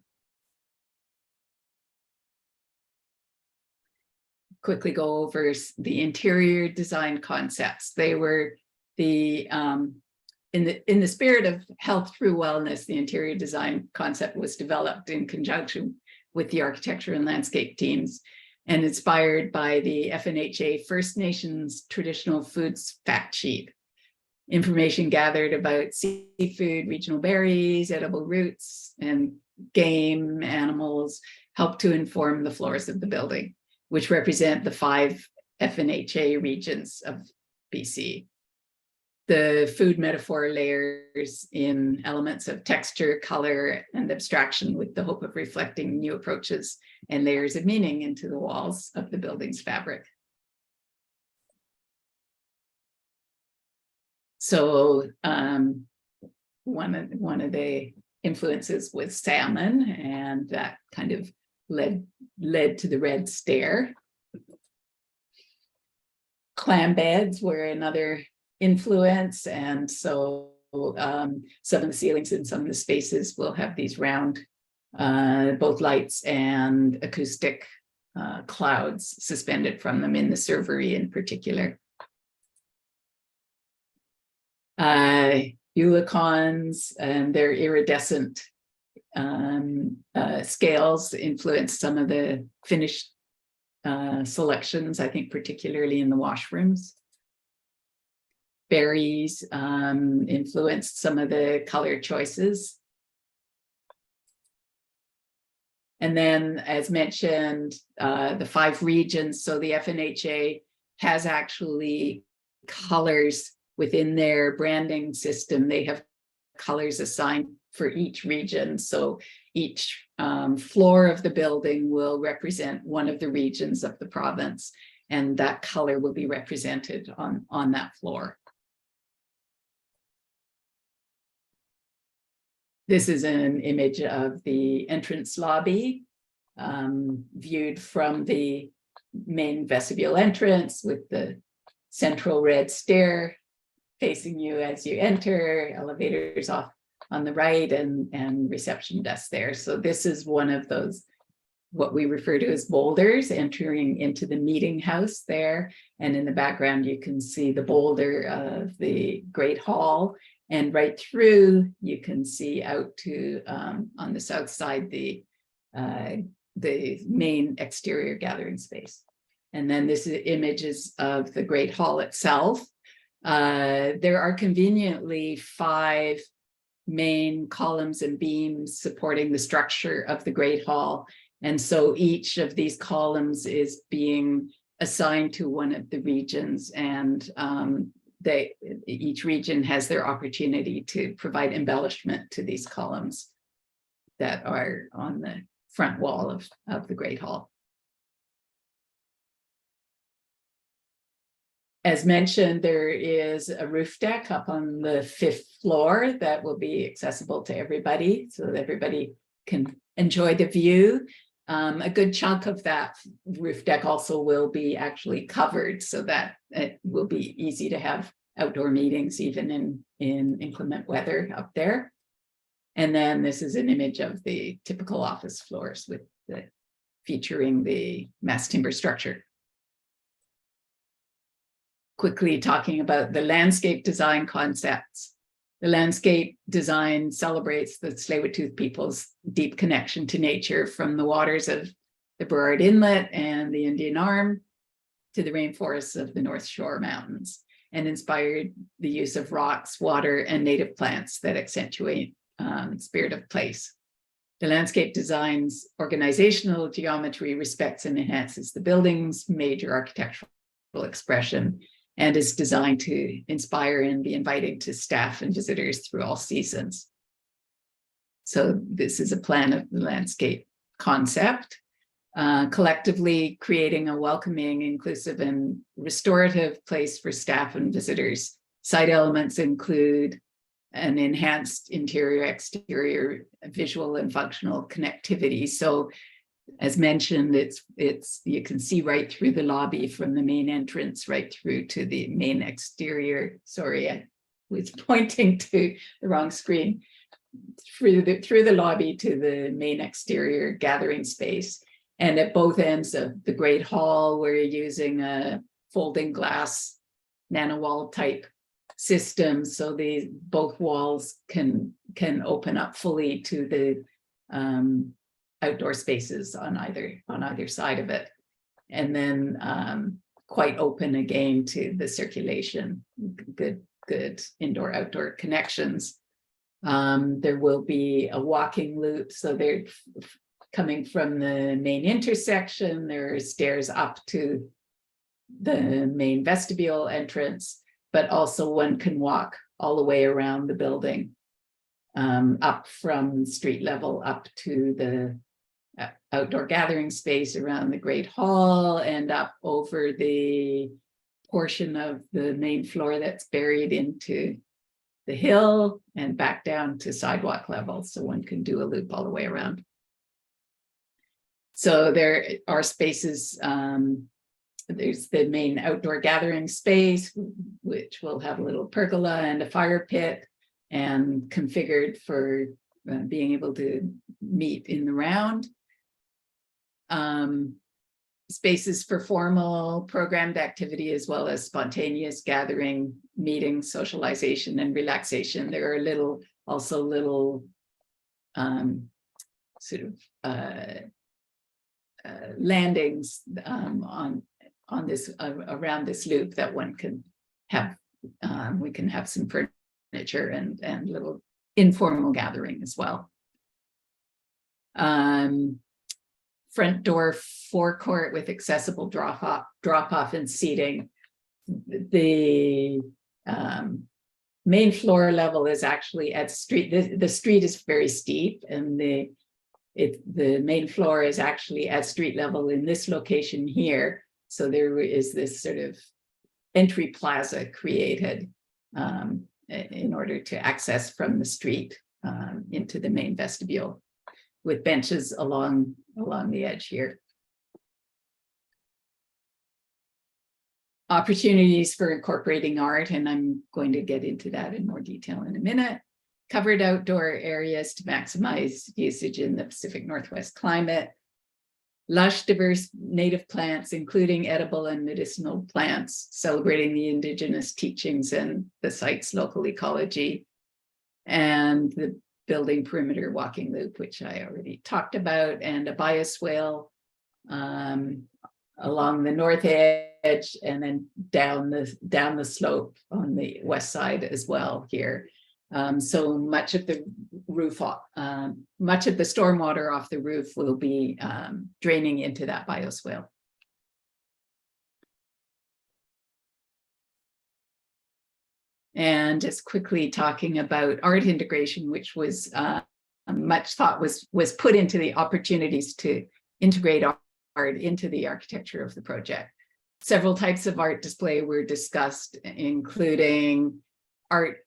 Quickly go over the interior design concepts. They were in the spirit of health through wellness. The interior design concept was developed in conjunction with the architecture and landscape teams, and inspired by the FNHA First Nations traditional foods fact sheet. Information gathered about seafood, regional berries, edible roots, and game animals help to inform the floors of the building, which represent the 5 FNHA regions of BC. The food metaphor layers in elements of texture, color, and abstraction with the hope of reflecting new approaches and layers of meaning into the walls of the building's fabric. So one of the influences was salmon, and that kind of led to the red stair. Clam beds were another influence, and so some of the ceilings and some of the spaces will have these round both lights and acoustic clouds suspended from them in the servery in particular. Ulicons and their iridescent scales influenced some of the finished selections, I think particularly in the washrooms. Berries influenced some of the color choices. And then, as mentioned, the 5 regions. So the FNHA has actually colors within their branding system. They have colors assigned for each region. So each floor of the building will represent one of the regions of the province, and that color will be represented on that floor. This is an image of the entrance lobby, viewed from the main vestibule entrance with the central red stair facing you as you enter, elevators off on the right, and reception desk there. So this is one of those what we refer to as boulders entering into the meeting house there. And in the background, you can see the boulder of the Great Hall. And right through, you can see out to, on the south side, the main exterior gathering space. And then this is images of the Great Hall itself. There are conveniently 5 main columns and beams supporting the structure of the Great Hall. And so each of these columns is being assigned to one of the regions, and each region has their opportunity to provide embellishment to these columns that are on the front wall of the Great Hall. As mentioned, there is a roof deck up on the 5th floor that will be accessible to everybody so that everybody can enjoy the view. A good chunk of that roof deck also will be actually covered so that it will be easy to have outdoor meetings even in inclement weather up there. And then this is an image of the typical office floors with featuring the mass timber structure. Quickly talking about the landscape design concepts. The landscape design celebrates the Tsleil-Waututh people's deep connection to nature, from the waters of the Burrard Inlet and the Indian Arm to the rainforests of the North Shore Mountains, and inspired the use of rocks, water, and native plants that accentuate spirit of place. The landscape design's organizational geometry respects and enhances the building's major architectural expression, and is designed to inspire and be inviting to staff and visitors through all seasons. So this is a plan of the landscape concept, collectively creating a welcoming, inclusive, and restorative place for staff and visitors. Site elements include an enhanced interior, exterior, visual and functional connectivity. So as mentioned, it's you can see right through the lobby from the main entrance right through to the main exterior. Sorry, I was pointing to the wrong screen. Through the lobby to the main exterior gathering space. And at both ends of the Great Hall, we're using a folding glass nanowall type system, so both walls can open up fully to the outdoor spaces on either side of it, and then quite open again to the circulation. Good indoor outdoor connections. There will be a walking loop, so they're coming from the main intersection. There are stairs up to the main vestibule entrance, but also one can walk all the way around the building, up from street level up to the outdoor gathering space around the Great Hall, and up over the portion of the main floor that's buried into the hill and back down to sidewalk level, so one can do a loop all the way around. So there are spaces, there's the main outdoor gathering space, which will have a little pergola and a fire pit, and configured for being able to meet in the round. Spaces for formal programmed activity, as well as spontaneous gathering, meetings, socialization, and relaxation. There are also little sort of landings on this around this loop that one can have. We can have some furniture and little informal gathering as well. Front door forecourt with accessible drop off and seating. The main floor level is actually at street. The street is very steep, and the main floor is actually at street level in this location here. So there is this sort of entry plaza created in order to access from the street into the main vestibule, with benches along the edge here. Opportunities for incorporating art, and I'm going to get into that in more detail in a minute. Covered outdoor areas to maximize usage in the Pacific Northwest climate. lush, diverse native plants, including edible and medicinal plants, celebrating the Indigenous teachings and the site's local ecology, and the building perimeter walking loop, which I already talked about, and a bioswale along the north edge, and then down the slope on the west side as well here. So much of the roof, much of the stormwater off the roof will be draining into that bioswale. And just quickly talking about art integration, which was much thought was put into the opportunities to integrate art into the architecture of the project. Several types of art display were discussed, including art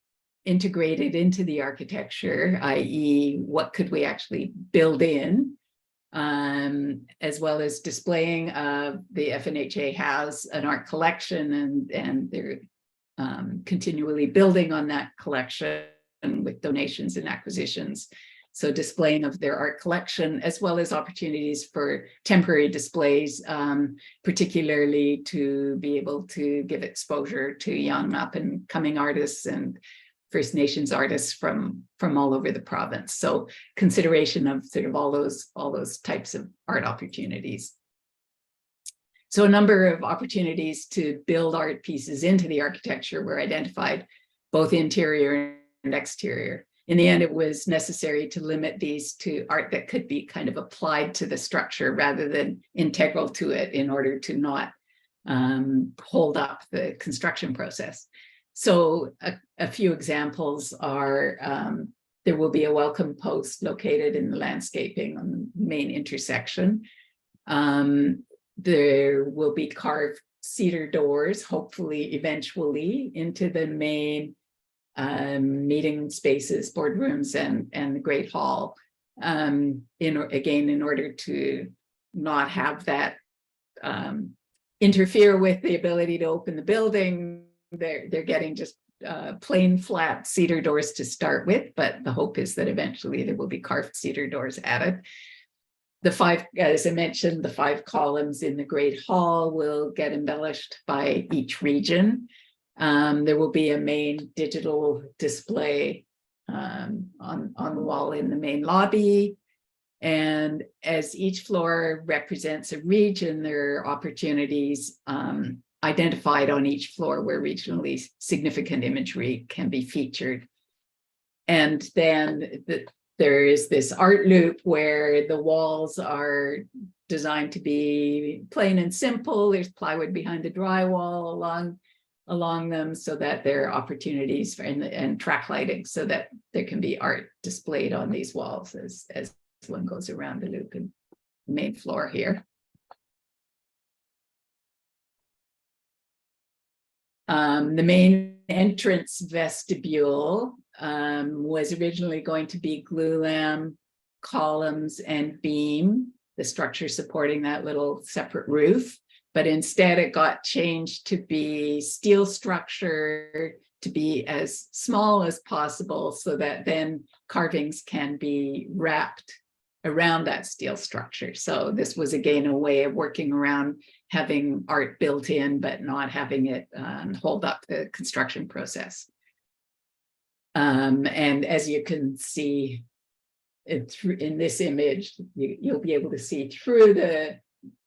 integrated into the architecture, i.e. what could we actually build in, as well as displaying the FNHA has an art collection, and they're continually building on that collection with donations and acquisitions. So displaying of their art collection, as well as opportunities for temporary displays, particularly to be able to give exposure to young up and coming artists and First Nations artists from all over the province. So consideration of sort of all those types of art opportunities. So a number of opportunities to build art pieces into the architecture were identified, both interior and exterior. In the end, it was necessary to limit these to art that could be kind of applied to the structure rather than integral to it, in order to not hold up the construction process. So a few examples are, there will be a welcome post located in the landscaping on the main intersection. There will be carved cedar doors, hopefully eventually, into the main meeting spaces, boardrooms, and the Great Hall, in order to not have that interfere with the ability to open the building. They're getting just plain flat cedar doors to start with, but the hope is that eventually there will be carved cedar doors added. The five, as I mentioned, the 5 columns in the Great Hall will get embellished by each region. There will be a main digital display on the wall in the main lobby. And as each floor represents a region, there are opportunities identified on each floor where regionally significant imagery can be featured. And then there is this art loop where the walls are designed to be plain and simple. There's plywood behind the drywall along them, so that there are opportunities for and track lighting, so that there can be art displayed on these walls as one goes around the loop and main floor here. The main entrance vestibule was originally going to be glulam, columns, and beam, the structure supporting that little separate roof, but instead it got changed to be steel structure, to be as small as possible, so that then carvings can be wrapped around that steel structure. So this was again a way of working around having art built in, but not having it hold up the construction process. And as you can see in this image, you'll be able to see through the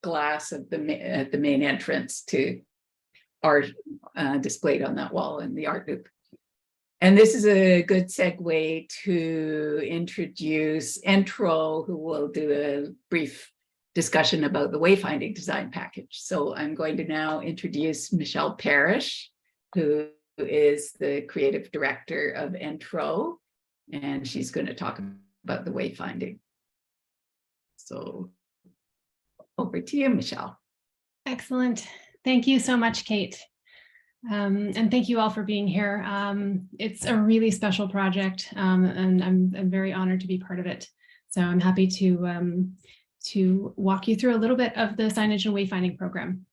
glass of at the main entrance to art displayed on that wall in the art loop. And this is a good segue to introduce Entro, who will do a brief discussion about the wayfinding design package. So I'm going to now introduce Michelle Parrish, who is the creative director of Entro, and she's going to talk about the wayfinding. So over to you, Michelle. Excellent. Thank you so much, Kate. And thank you all for being here. It's a really special project, and I'm very honored to be part of it. So I'm happy to walk you through a little bit of the signage and wayfinding program.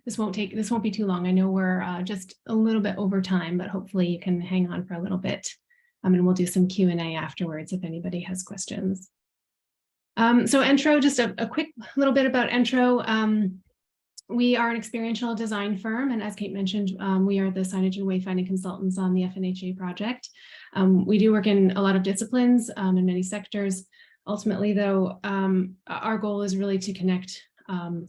This won't be too long. I know we're just a little bit over time, but hopefully you can hang on for a little bit. And we'll do some Q&A afterwards if anybody has questions. So Entro, just a quick little bit about Entro. We are an experiential design firm, and as Kate mentioned, we are the signage and wayfinding consultants on the FNHA project. We do work in a lot of disciplines in many sectors. Ultimately, though, our goal is really to connect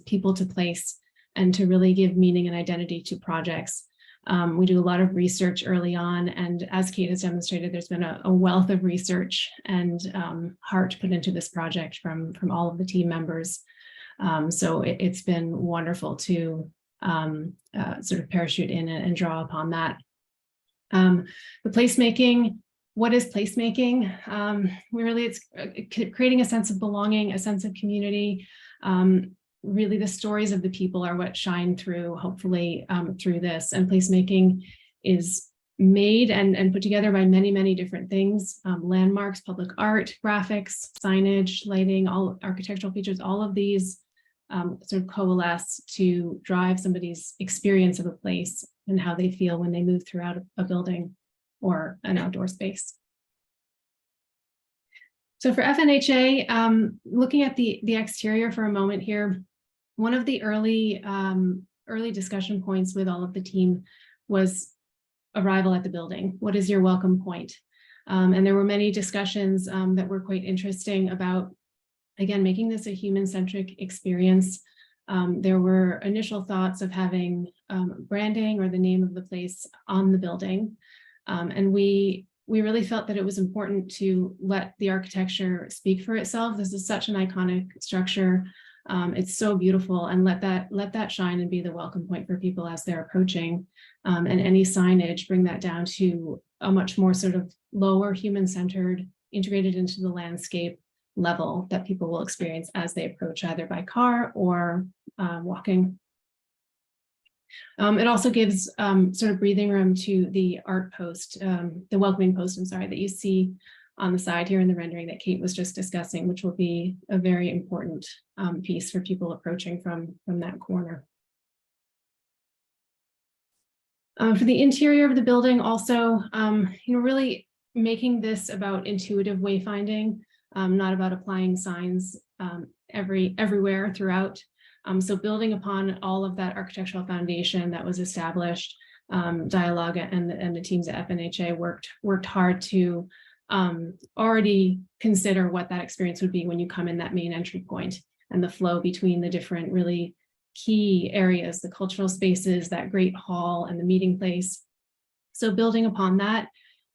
people to place and to really give meaning and identity to projects. We do a lot of research early on, and as Kate has demonstrated, there's been a wealth of research and heart put into this project from all of the team members. So it's been wonderful to sort of parachute in and draw upon that. The placemaking, what is placemaking? It's creating a sense of belonging, a sense of community. Really, the stories of the people are what shine through, hopefully, through this. And placemaking is made and put together by many, many different things: landmarks, public art, graphics, signage, lighting, all architectural features. All of these sort of coalesce to drive somebody's experience of a place and how they feel when they move throughout a building or an outdoor space. So for FNHA, looking at the exterior for a moment here, one of the early discussion points with all of the team was arrival at the building. What is your welcome point? And there were many discussions that were quite interesting about, again, making this a human-centric experience. There were initial thoughts of having branding or the name of the place on the building. And we really felt that it was important to let the architecture speak for itself. This is such an iconic structure. It's so beautiful, and let that shine and be the welcome point for people as they're approaching. And any signage, bring that down to a much more sort of lower, human-centered, integrated into the landscape level that people will experience as they approach, either by car or walking. It also gives sort of breathing room to the art post, the welcoming post, I'm sorry, that you see on the side here in the rendering that Kate was just discussing, which will be a very important piece for people approaching from that corner. For the interior of the building, also, really making this about intuitive wayfinding, not about applying signs everywhere throughout. So building upon all of that architectural foundation that was established, Dialogue and the teams at FNHA worked hard to already consider what that experience would be when you come in that main entry point, and the flow between the different really key areas, the cultural spaces, that great hall and the meeting place. So building upon that,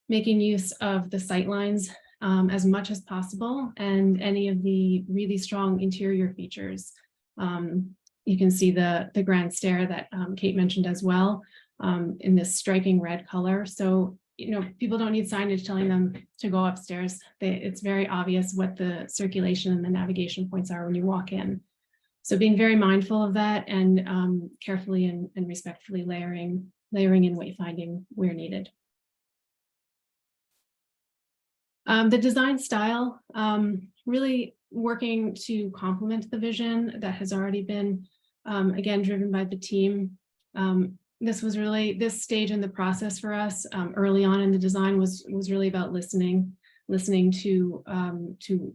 making use of the sightlines as much as possible, and any of the really strong interior features. You can see the grand stair that Kate mentioned as well, in this striking red color. So, people don't need signage telling them to go upstairs. It's very obvious what the circulation and the navigation points are when you walk in. So being very mindful of that, and carefully and respectfully layering in wayfinding where needed. The design style, really working to complement the vision that has already been, again, driven by the team. This stage in the process for us early on in the design was really about listening to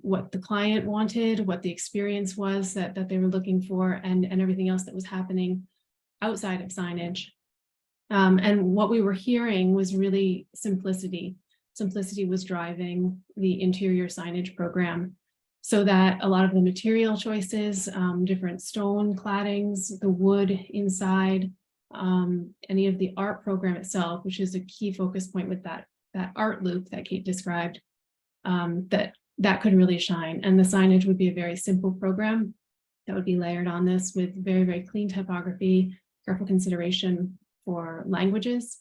what the client wanted, what the experience was that they were looking for, and everything else that was happening outside of signage. And what we were hearing was really simplicity. Simplicity was driving the interior signage program, so that a lot of the material choices, different stone claddings, the wood inside, any of the art program itself, which is a key focus point with that art loop that Kate described, that could really shine. And the signage would be a very simple program that would be layered on this with very, very clean typography, careful consideration for languages,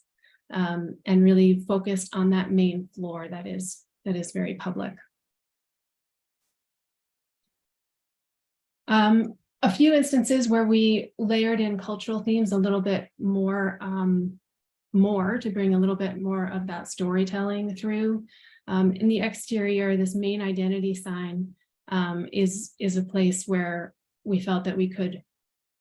and really focused on that main floor that is very public. A few instances where we layered in cultural themes a little bit more to bring a little bit more of that storytelling through. In the exterior, this main identity sign is a place where we felt that we could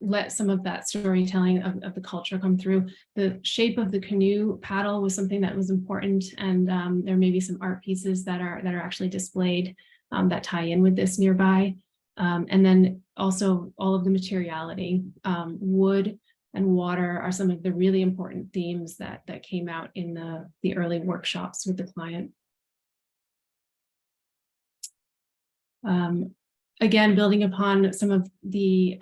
let some of that storytelling of the culture come through. The shape of the canoe paddle was something that was important, and there may be some art pieces that are actually displayed that tie in with this nearby. And then also all of the materiality, wood and water are some of the really important themes that came out in the early workshops with the client. Again, building upon some of the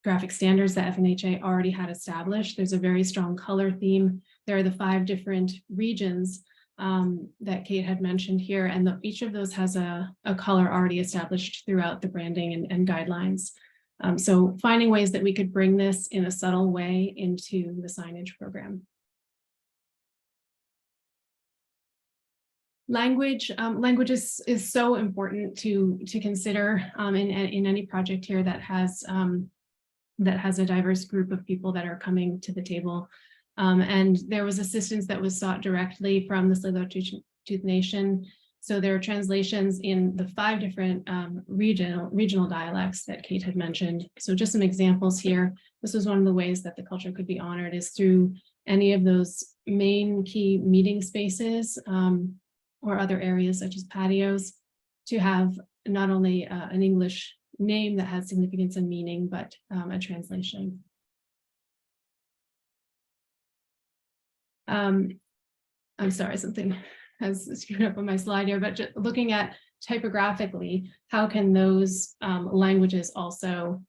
graphic standards that FNHA already had established, there's a very strong color theme. There are the 5 different regions that Kate had mentioned here, and each of those has a color already established throughout the branding and guidelines. So finding ways that we could bring this in a subtle way into the signage program. Language is so important to consider in any project here that has a diverse group of people that are coming to the table. And there was assistance that was sought directly from the Tsleil-Waututh Nation. So there are translations in the 5 different regional dialects that Kate had mentioned. So just some examples here. This was one of the ways that the culture could be honored is through any of those main key meeting spaces or other areas such as patios, to have not only an English name that has significance and meaning, but a translation. I'm sorry, something has screwed up on my slide here, but just looking at typographically, how can those languages also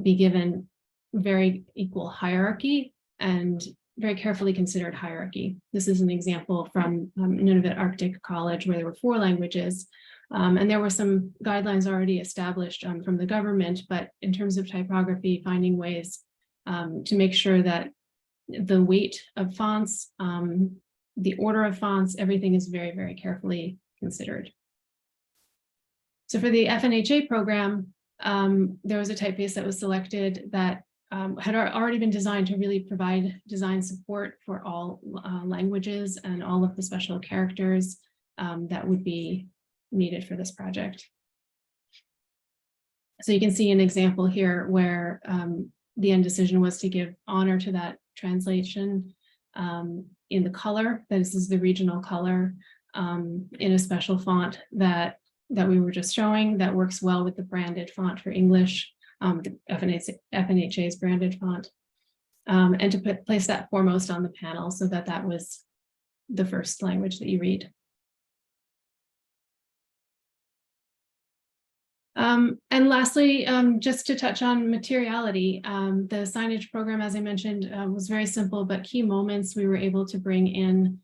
be given very equal hierarchy and very carefully considered hierarchy. This is an example from Nunavut Arctic College, where there were 4 languages. And there were some guidelines already established from the government, but in terms of typography, finding ways to make sure that the weight of fonts, the order of fonts, everything is very, very carefully considered. So for the FNHA program, there was a typeface that was selected that had already been designed to really provide design support for all languages and all of the special characters that would be needed for this project. So you can see an example here where the end decision was to give honor to that translation in the color. This is the regional color in a special font that we were just showing that works well with the branded font for English, the FNHA's branded font, and to place that foremost on the panel so that that was the first language that you read. And lastly, just to touch on materiality, the signage program, as I mentioned, was very simple, but key moments we were able to bring in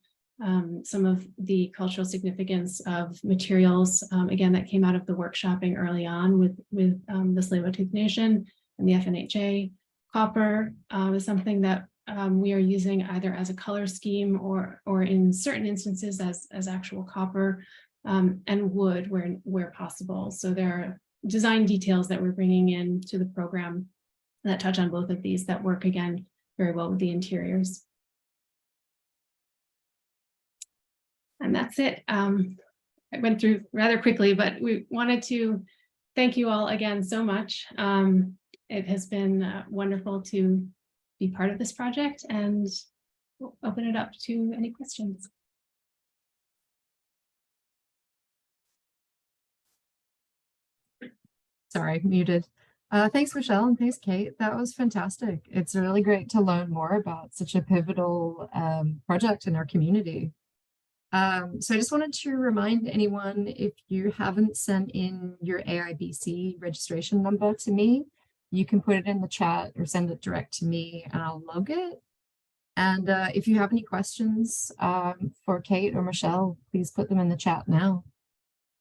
some of the cultural significance of materials, again, that came out of the workshopping early on with the Tsleil-Waututh Nation and the FNHA. Copper is something that we are using either as a color scheme or in certain instances as actual copper, and wood where possible. So there are design details that we're bringing in to the program that touch on both of these that work, again, very well with the interiors. And that's it. I went through rather quickly, but we wanted to thank you all again so much. It has been wonderful to be part of this project, and we'll open it up to any questions. Sorry, muted. Thanks, Michelle, and thanks, Kate. That was fantastic. It's really great to learn more about such a pivotal project in our community. So I just wanted to remind anyone, if you haven't sent in your AIBC registration number to me, you can put it in the chat or send it direct to me and I'll log it. And if you have any questions for Kate or Michelle, please put them in the chat now.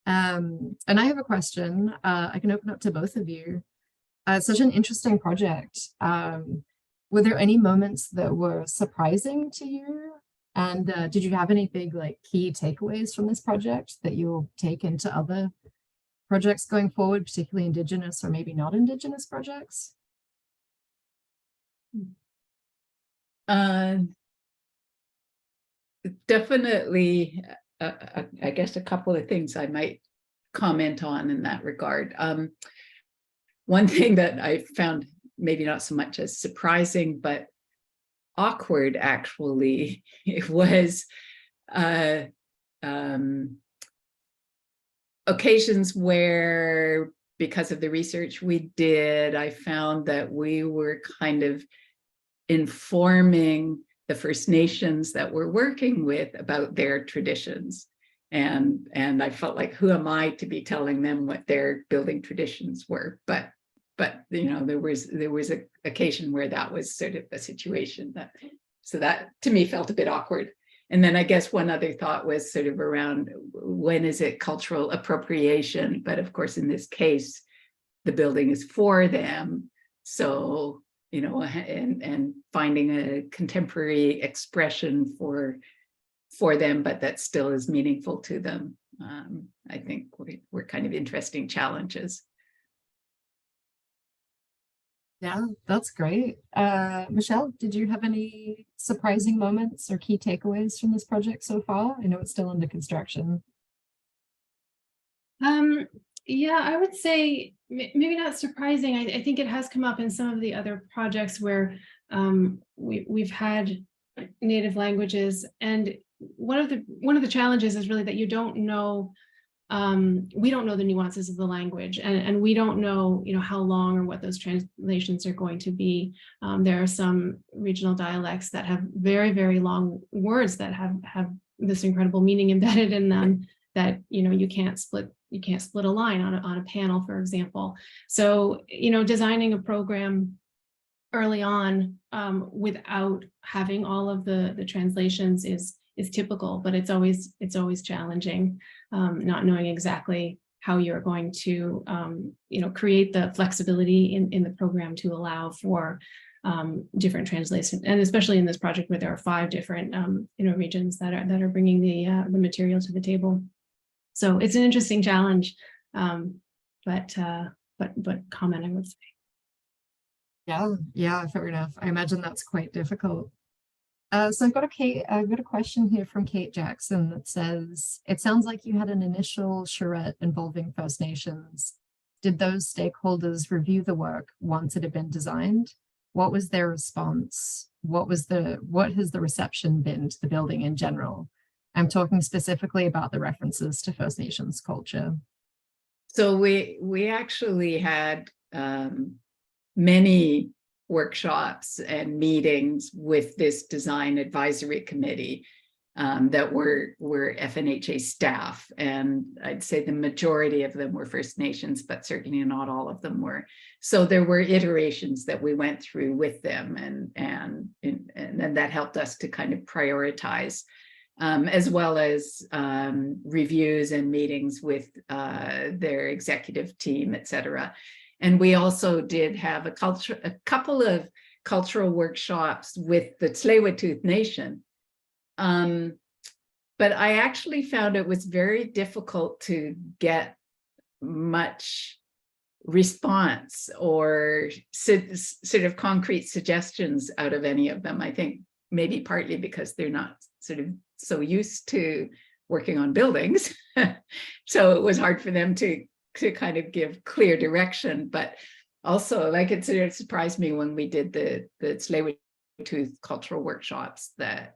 And I have a question I can open up to both of you. Such an interesting project. Were there any moments that were surprising to you? And did you have any big key takeaways from this project that you'll take into other projects going forward, particularly Indigenous or maybe not Indigenous projects? Definitely, I guess a couple of things I might comment on in that regard. One thing that I found maybe not so much as surprising, but awkward, actually, it was occasions where, because of the research we did, I found that we were kind of informing the First Nations that we're working with about their traditions. And I felt like, who am I to be telling them what their building traditions were? But you know, there was an occasion where that was sort of a situation so that to me felt a bit awkward. And then I guess one other thought was sort of around, when is it cultural appropriation? But of course, in this case, the building is for them. So, you know, and finding a contemporary expression for them, but that still is meaningful to them. I think we're kind of interesting challenges. Yeah, that's great. Michelle, did you have any surprising moments or key takeaways from this project so far? I know it's still under construction. Yeah, I would say maybe not surprising. I think it has come up in some of the other projects where we've had native languages, and one of the challenges is really that you don't know. We don't know the nuances of the language, and we don't know, you know, how long or what those translations are going to be. There are some regional dialects that have very, very long words that have this incredible meaning embedded in them that, you know, you can't split a line on a panel, for example. So, you know, designing a program early on without having all of the translations is typical, but it's always challenging, not knowing exactly how you're going to you know, create the flexibility in the program to allow for different translations, and especially in this project where there are 5 different you know, regions that are bringing the material to the table. So it's an interesting challenge, but common, I would say. Yeah, fair enough. I imagine that's quite difficult. So I've got a question here from Kate Jackson that says, it sounds like you had an initial charrette involving First Nations. Did those stakeholders review the work once it had been designed? What was their response? What has the reception been to the building in general? I'm talking specifically about the references to First Nations culture. So we actually had many workshops and meetings with this design advisory committee that were FNHA staff, and I'd say the majority of them were First Nations, but certainly not all of them were. So there were iterations that we went through with them, and that helped us to kind of prioritize, as well as reviews and meetings with their executive team, etc. And we also did have a couple of cultural workshops with the Tsleil-Waututh Nation. But I actually found it was very difficult to get much response or sort of concrete suggestions out of any of them. I think maybe partly because they're not sort of so used to working on buildings. So it was hard for them to kind of give clear direction, but also, like, it sort of surprised me when we did the Tsleil-Waututh cultural workshops that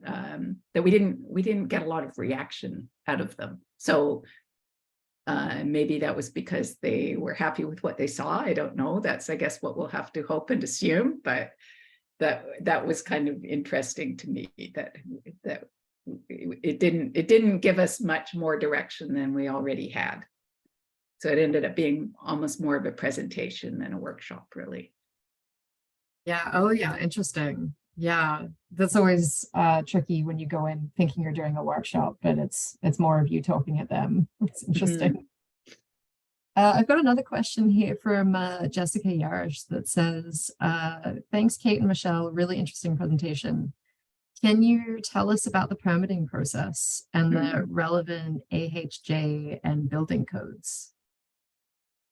we didn't get a lot of reaction out of them. So maybe that was because they were happy with what they saw. I don't know. That's, I guess, what we'll have to hope and assume. But that was kind of interesting to me, that it didn't give us much more direction than we already had. So it ended up being almost more of a presentation than a workshop, really. Yeah. Oh, yeah. Interesting. Yeah. That's always tricky when you go in thinking you're doing a workshop, but it's more of you talking at them. It's interesting. I've got another question here from Jessica Yarish that says, thanks, Kate and Michelle. Really interesting presentation. Can you tell us about the permitting process and the relevant AHJ and building codes?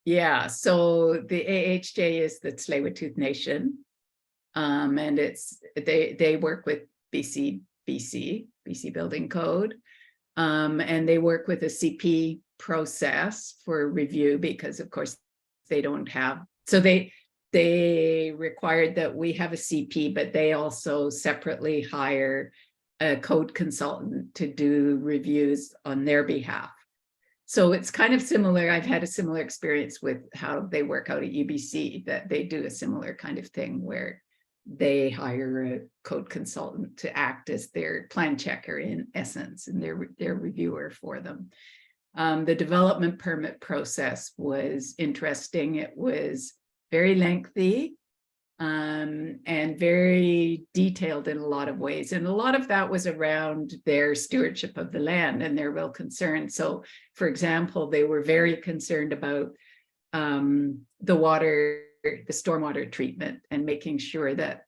Yeah, so the AHJ is the Tsleil-Waututh Nation, and they work with BC Building Code, and they work with a CP process for review, because of course they don't have, so they required that we have a CP, but they also separately hire a code consultant to do reviews on their behalf. So it's kind of similar. I've had a similar experience with how they work out at UBC, that they do a similar kind of thing where they hire a code consultant to act as their plan checker in essence, and their reviewer for them. The development permit process was interesting. It was very lengthy and very detailed in a lot of ways. And a lot of that was around their stewardship of the land and their real concern. So, for example, they were very concerned about the stormwater treatment, and making sure that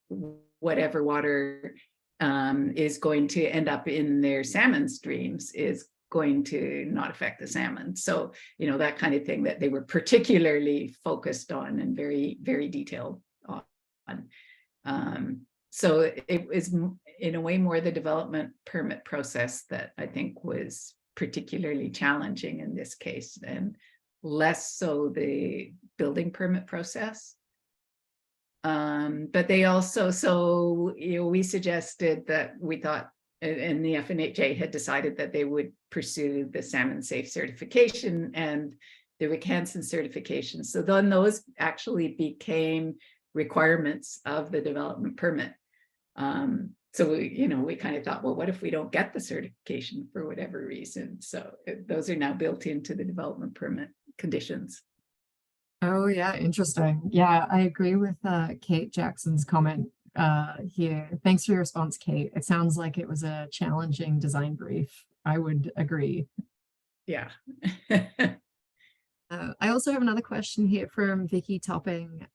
whatever water is going to end up in their salmon streams is going to not affect the salmon. So, you know, that kind of thing that they were particularly focused on and very, very detailed on. So it was in a way more the development permit process that I think was particularly challenging in this case, and less so the building permit process. But they also, so, you know, we suggested that we thought, and the FNHA had decided that they would pursue the salmon safe certification and the Ricanson certification. So then those actually became requirements of the development permit. So we kind of thought, well, what if we don't get the certification for whatever reason? So those are now built into the development permit conditions. Oh yeah, interesting. Yeah, I agree with Kate Jackson's comment here. Thanks for your response, Kate. It sounds like it was a challenging design brief. I would agree. Yeah. I also have another question here from Vicky Topping.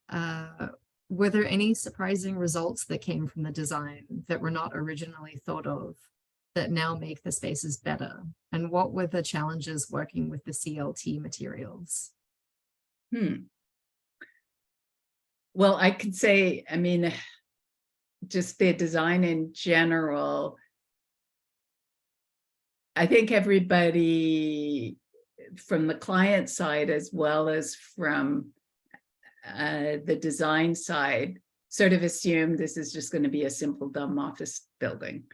Were there any surprising results that came from the design that were not originally thought of that now make the spaces better? And what were the challenges working with the CLT materials? Well, I could say, I mean, just the design in general, I think everybody from the client side as well as from the design side sort of assumed this is just going to be a simple dumb office building.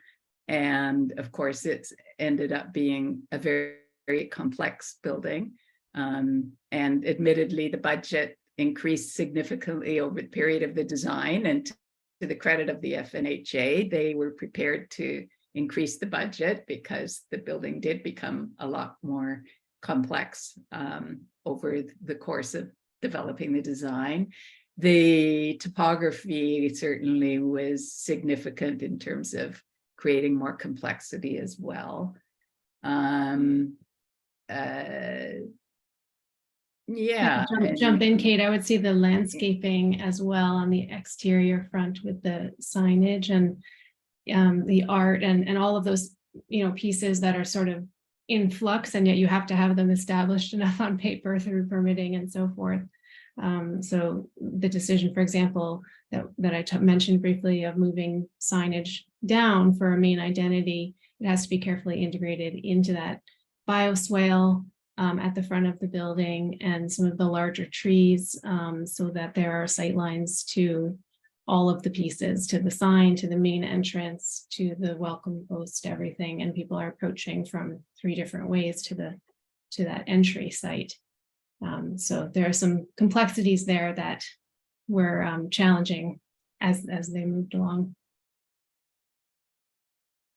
And of course, it's ended up being a very, very complex building. And admittedly, the budget increased significantly over the period of the design, and to the credit of the FNHA, they were prepared to increase the budget because the building did become a lot more complex over the course of developing the design. The topography certainly was significant in terms of creating more complexity as well. Yeah. Jump in, Kate. I would see the landscaping as well on the exterior front with the signage and the art and all of those, pieces that are sort of in flux, and yet you have to have them established enough on paper through permitting and so forth. So the decision, for example, that I mentioned briefly of moving signage down for a main identity, it has to be carefully integrated into that bioswale at the front of the building and some of the larger trees, so that there are sight lines to all of the pieces, to the sign, to the main entrance, to the welcome post, everything, and people are approaching from 3 different ways to that entry site. So there are some complexities there that were challenging as they moved along.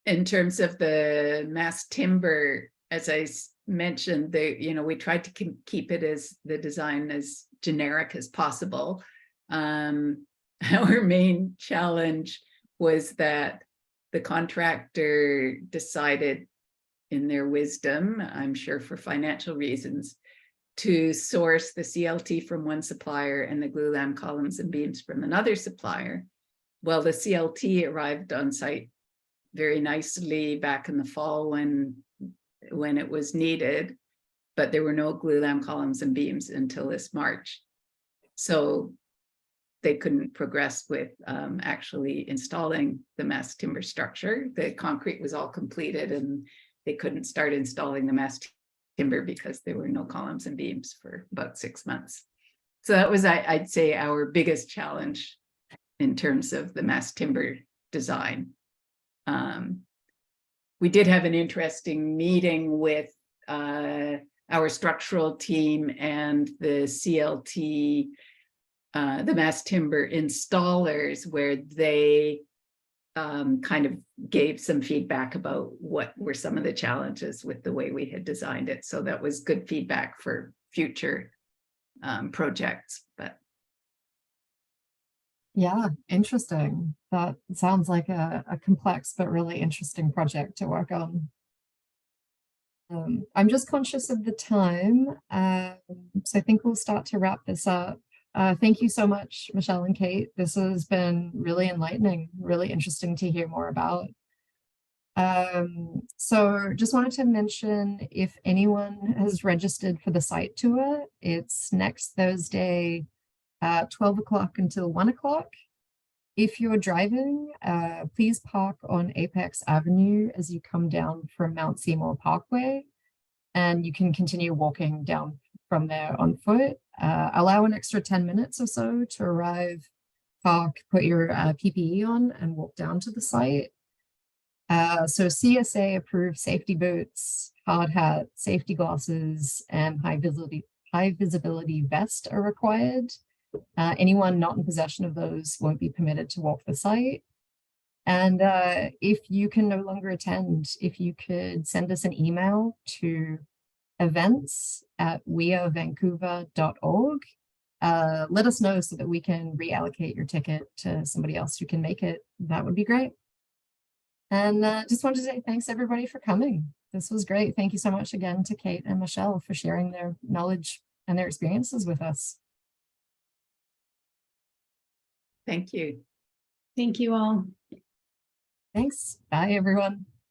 In terms of the mass timber, as I mentioned, we tried to keep it as the design as generic as possible. Our main challenge was that the contractor decided, in their wisdom, I'm sure for financial reasons, to source the CLT from one supplier and the glulam columns and beams from another supplier. Well, the CLT arrived on site very nicely back in the fall when it was needed, but there were no glulam columns and beams until this March. So they couldn't progress with actually installing the mass timber structure. The concrete was all completed and they couldn't start installing the mass timber because there were no columns and beams for about 6 months. So that was, I'd say, our biggest challenge in terms of the mass timber design. We did have an interesting meeting with our structural team and the CLT, the mass timber installers, where they kind of gave some feedback about what were some of the challenges with the way we had designed it. So that was good feedback for future projects. But yeah, interesting. That sounds like a complex but really interesting project to work on. I'm just conscious of the time, so I think we'll start to wrap this up. Thank you so much, Michelle and Kate. This has been really enlightening, really interesting to hear more about. So just wanted to mention, if anyone has registered for the site tour, it's next Thursday, 12 o'clock until 1 o'clock. If you're driving, please park on Apex Avenue as you come down from Mount Seymour Parkway, and you can continue walking down from there on foot. Allow an extra 10 minutes or so to arrive, park, put your PPE on, and walk down to the site. So CSA approved safety boots, hard hat, safety glasses, and high visibility vest are required. Anyone not in possession of those won't be permitted to walk the site. And if you can no longer attend, if you could send us an email to events@wiavancouver.org, let us know so that we can reallocate your ticket to somebody else who can make it. That would be great. And just wanted to say thanks everybody for coming. This was great. Thank you so much again to Kate and Michelle for sharing their knowledge and their experiences with us. thank you. Thank you all. Thanks. Bye, everyone.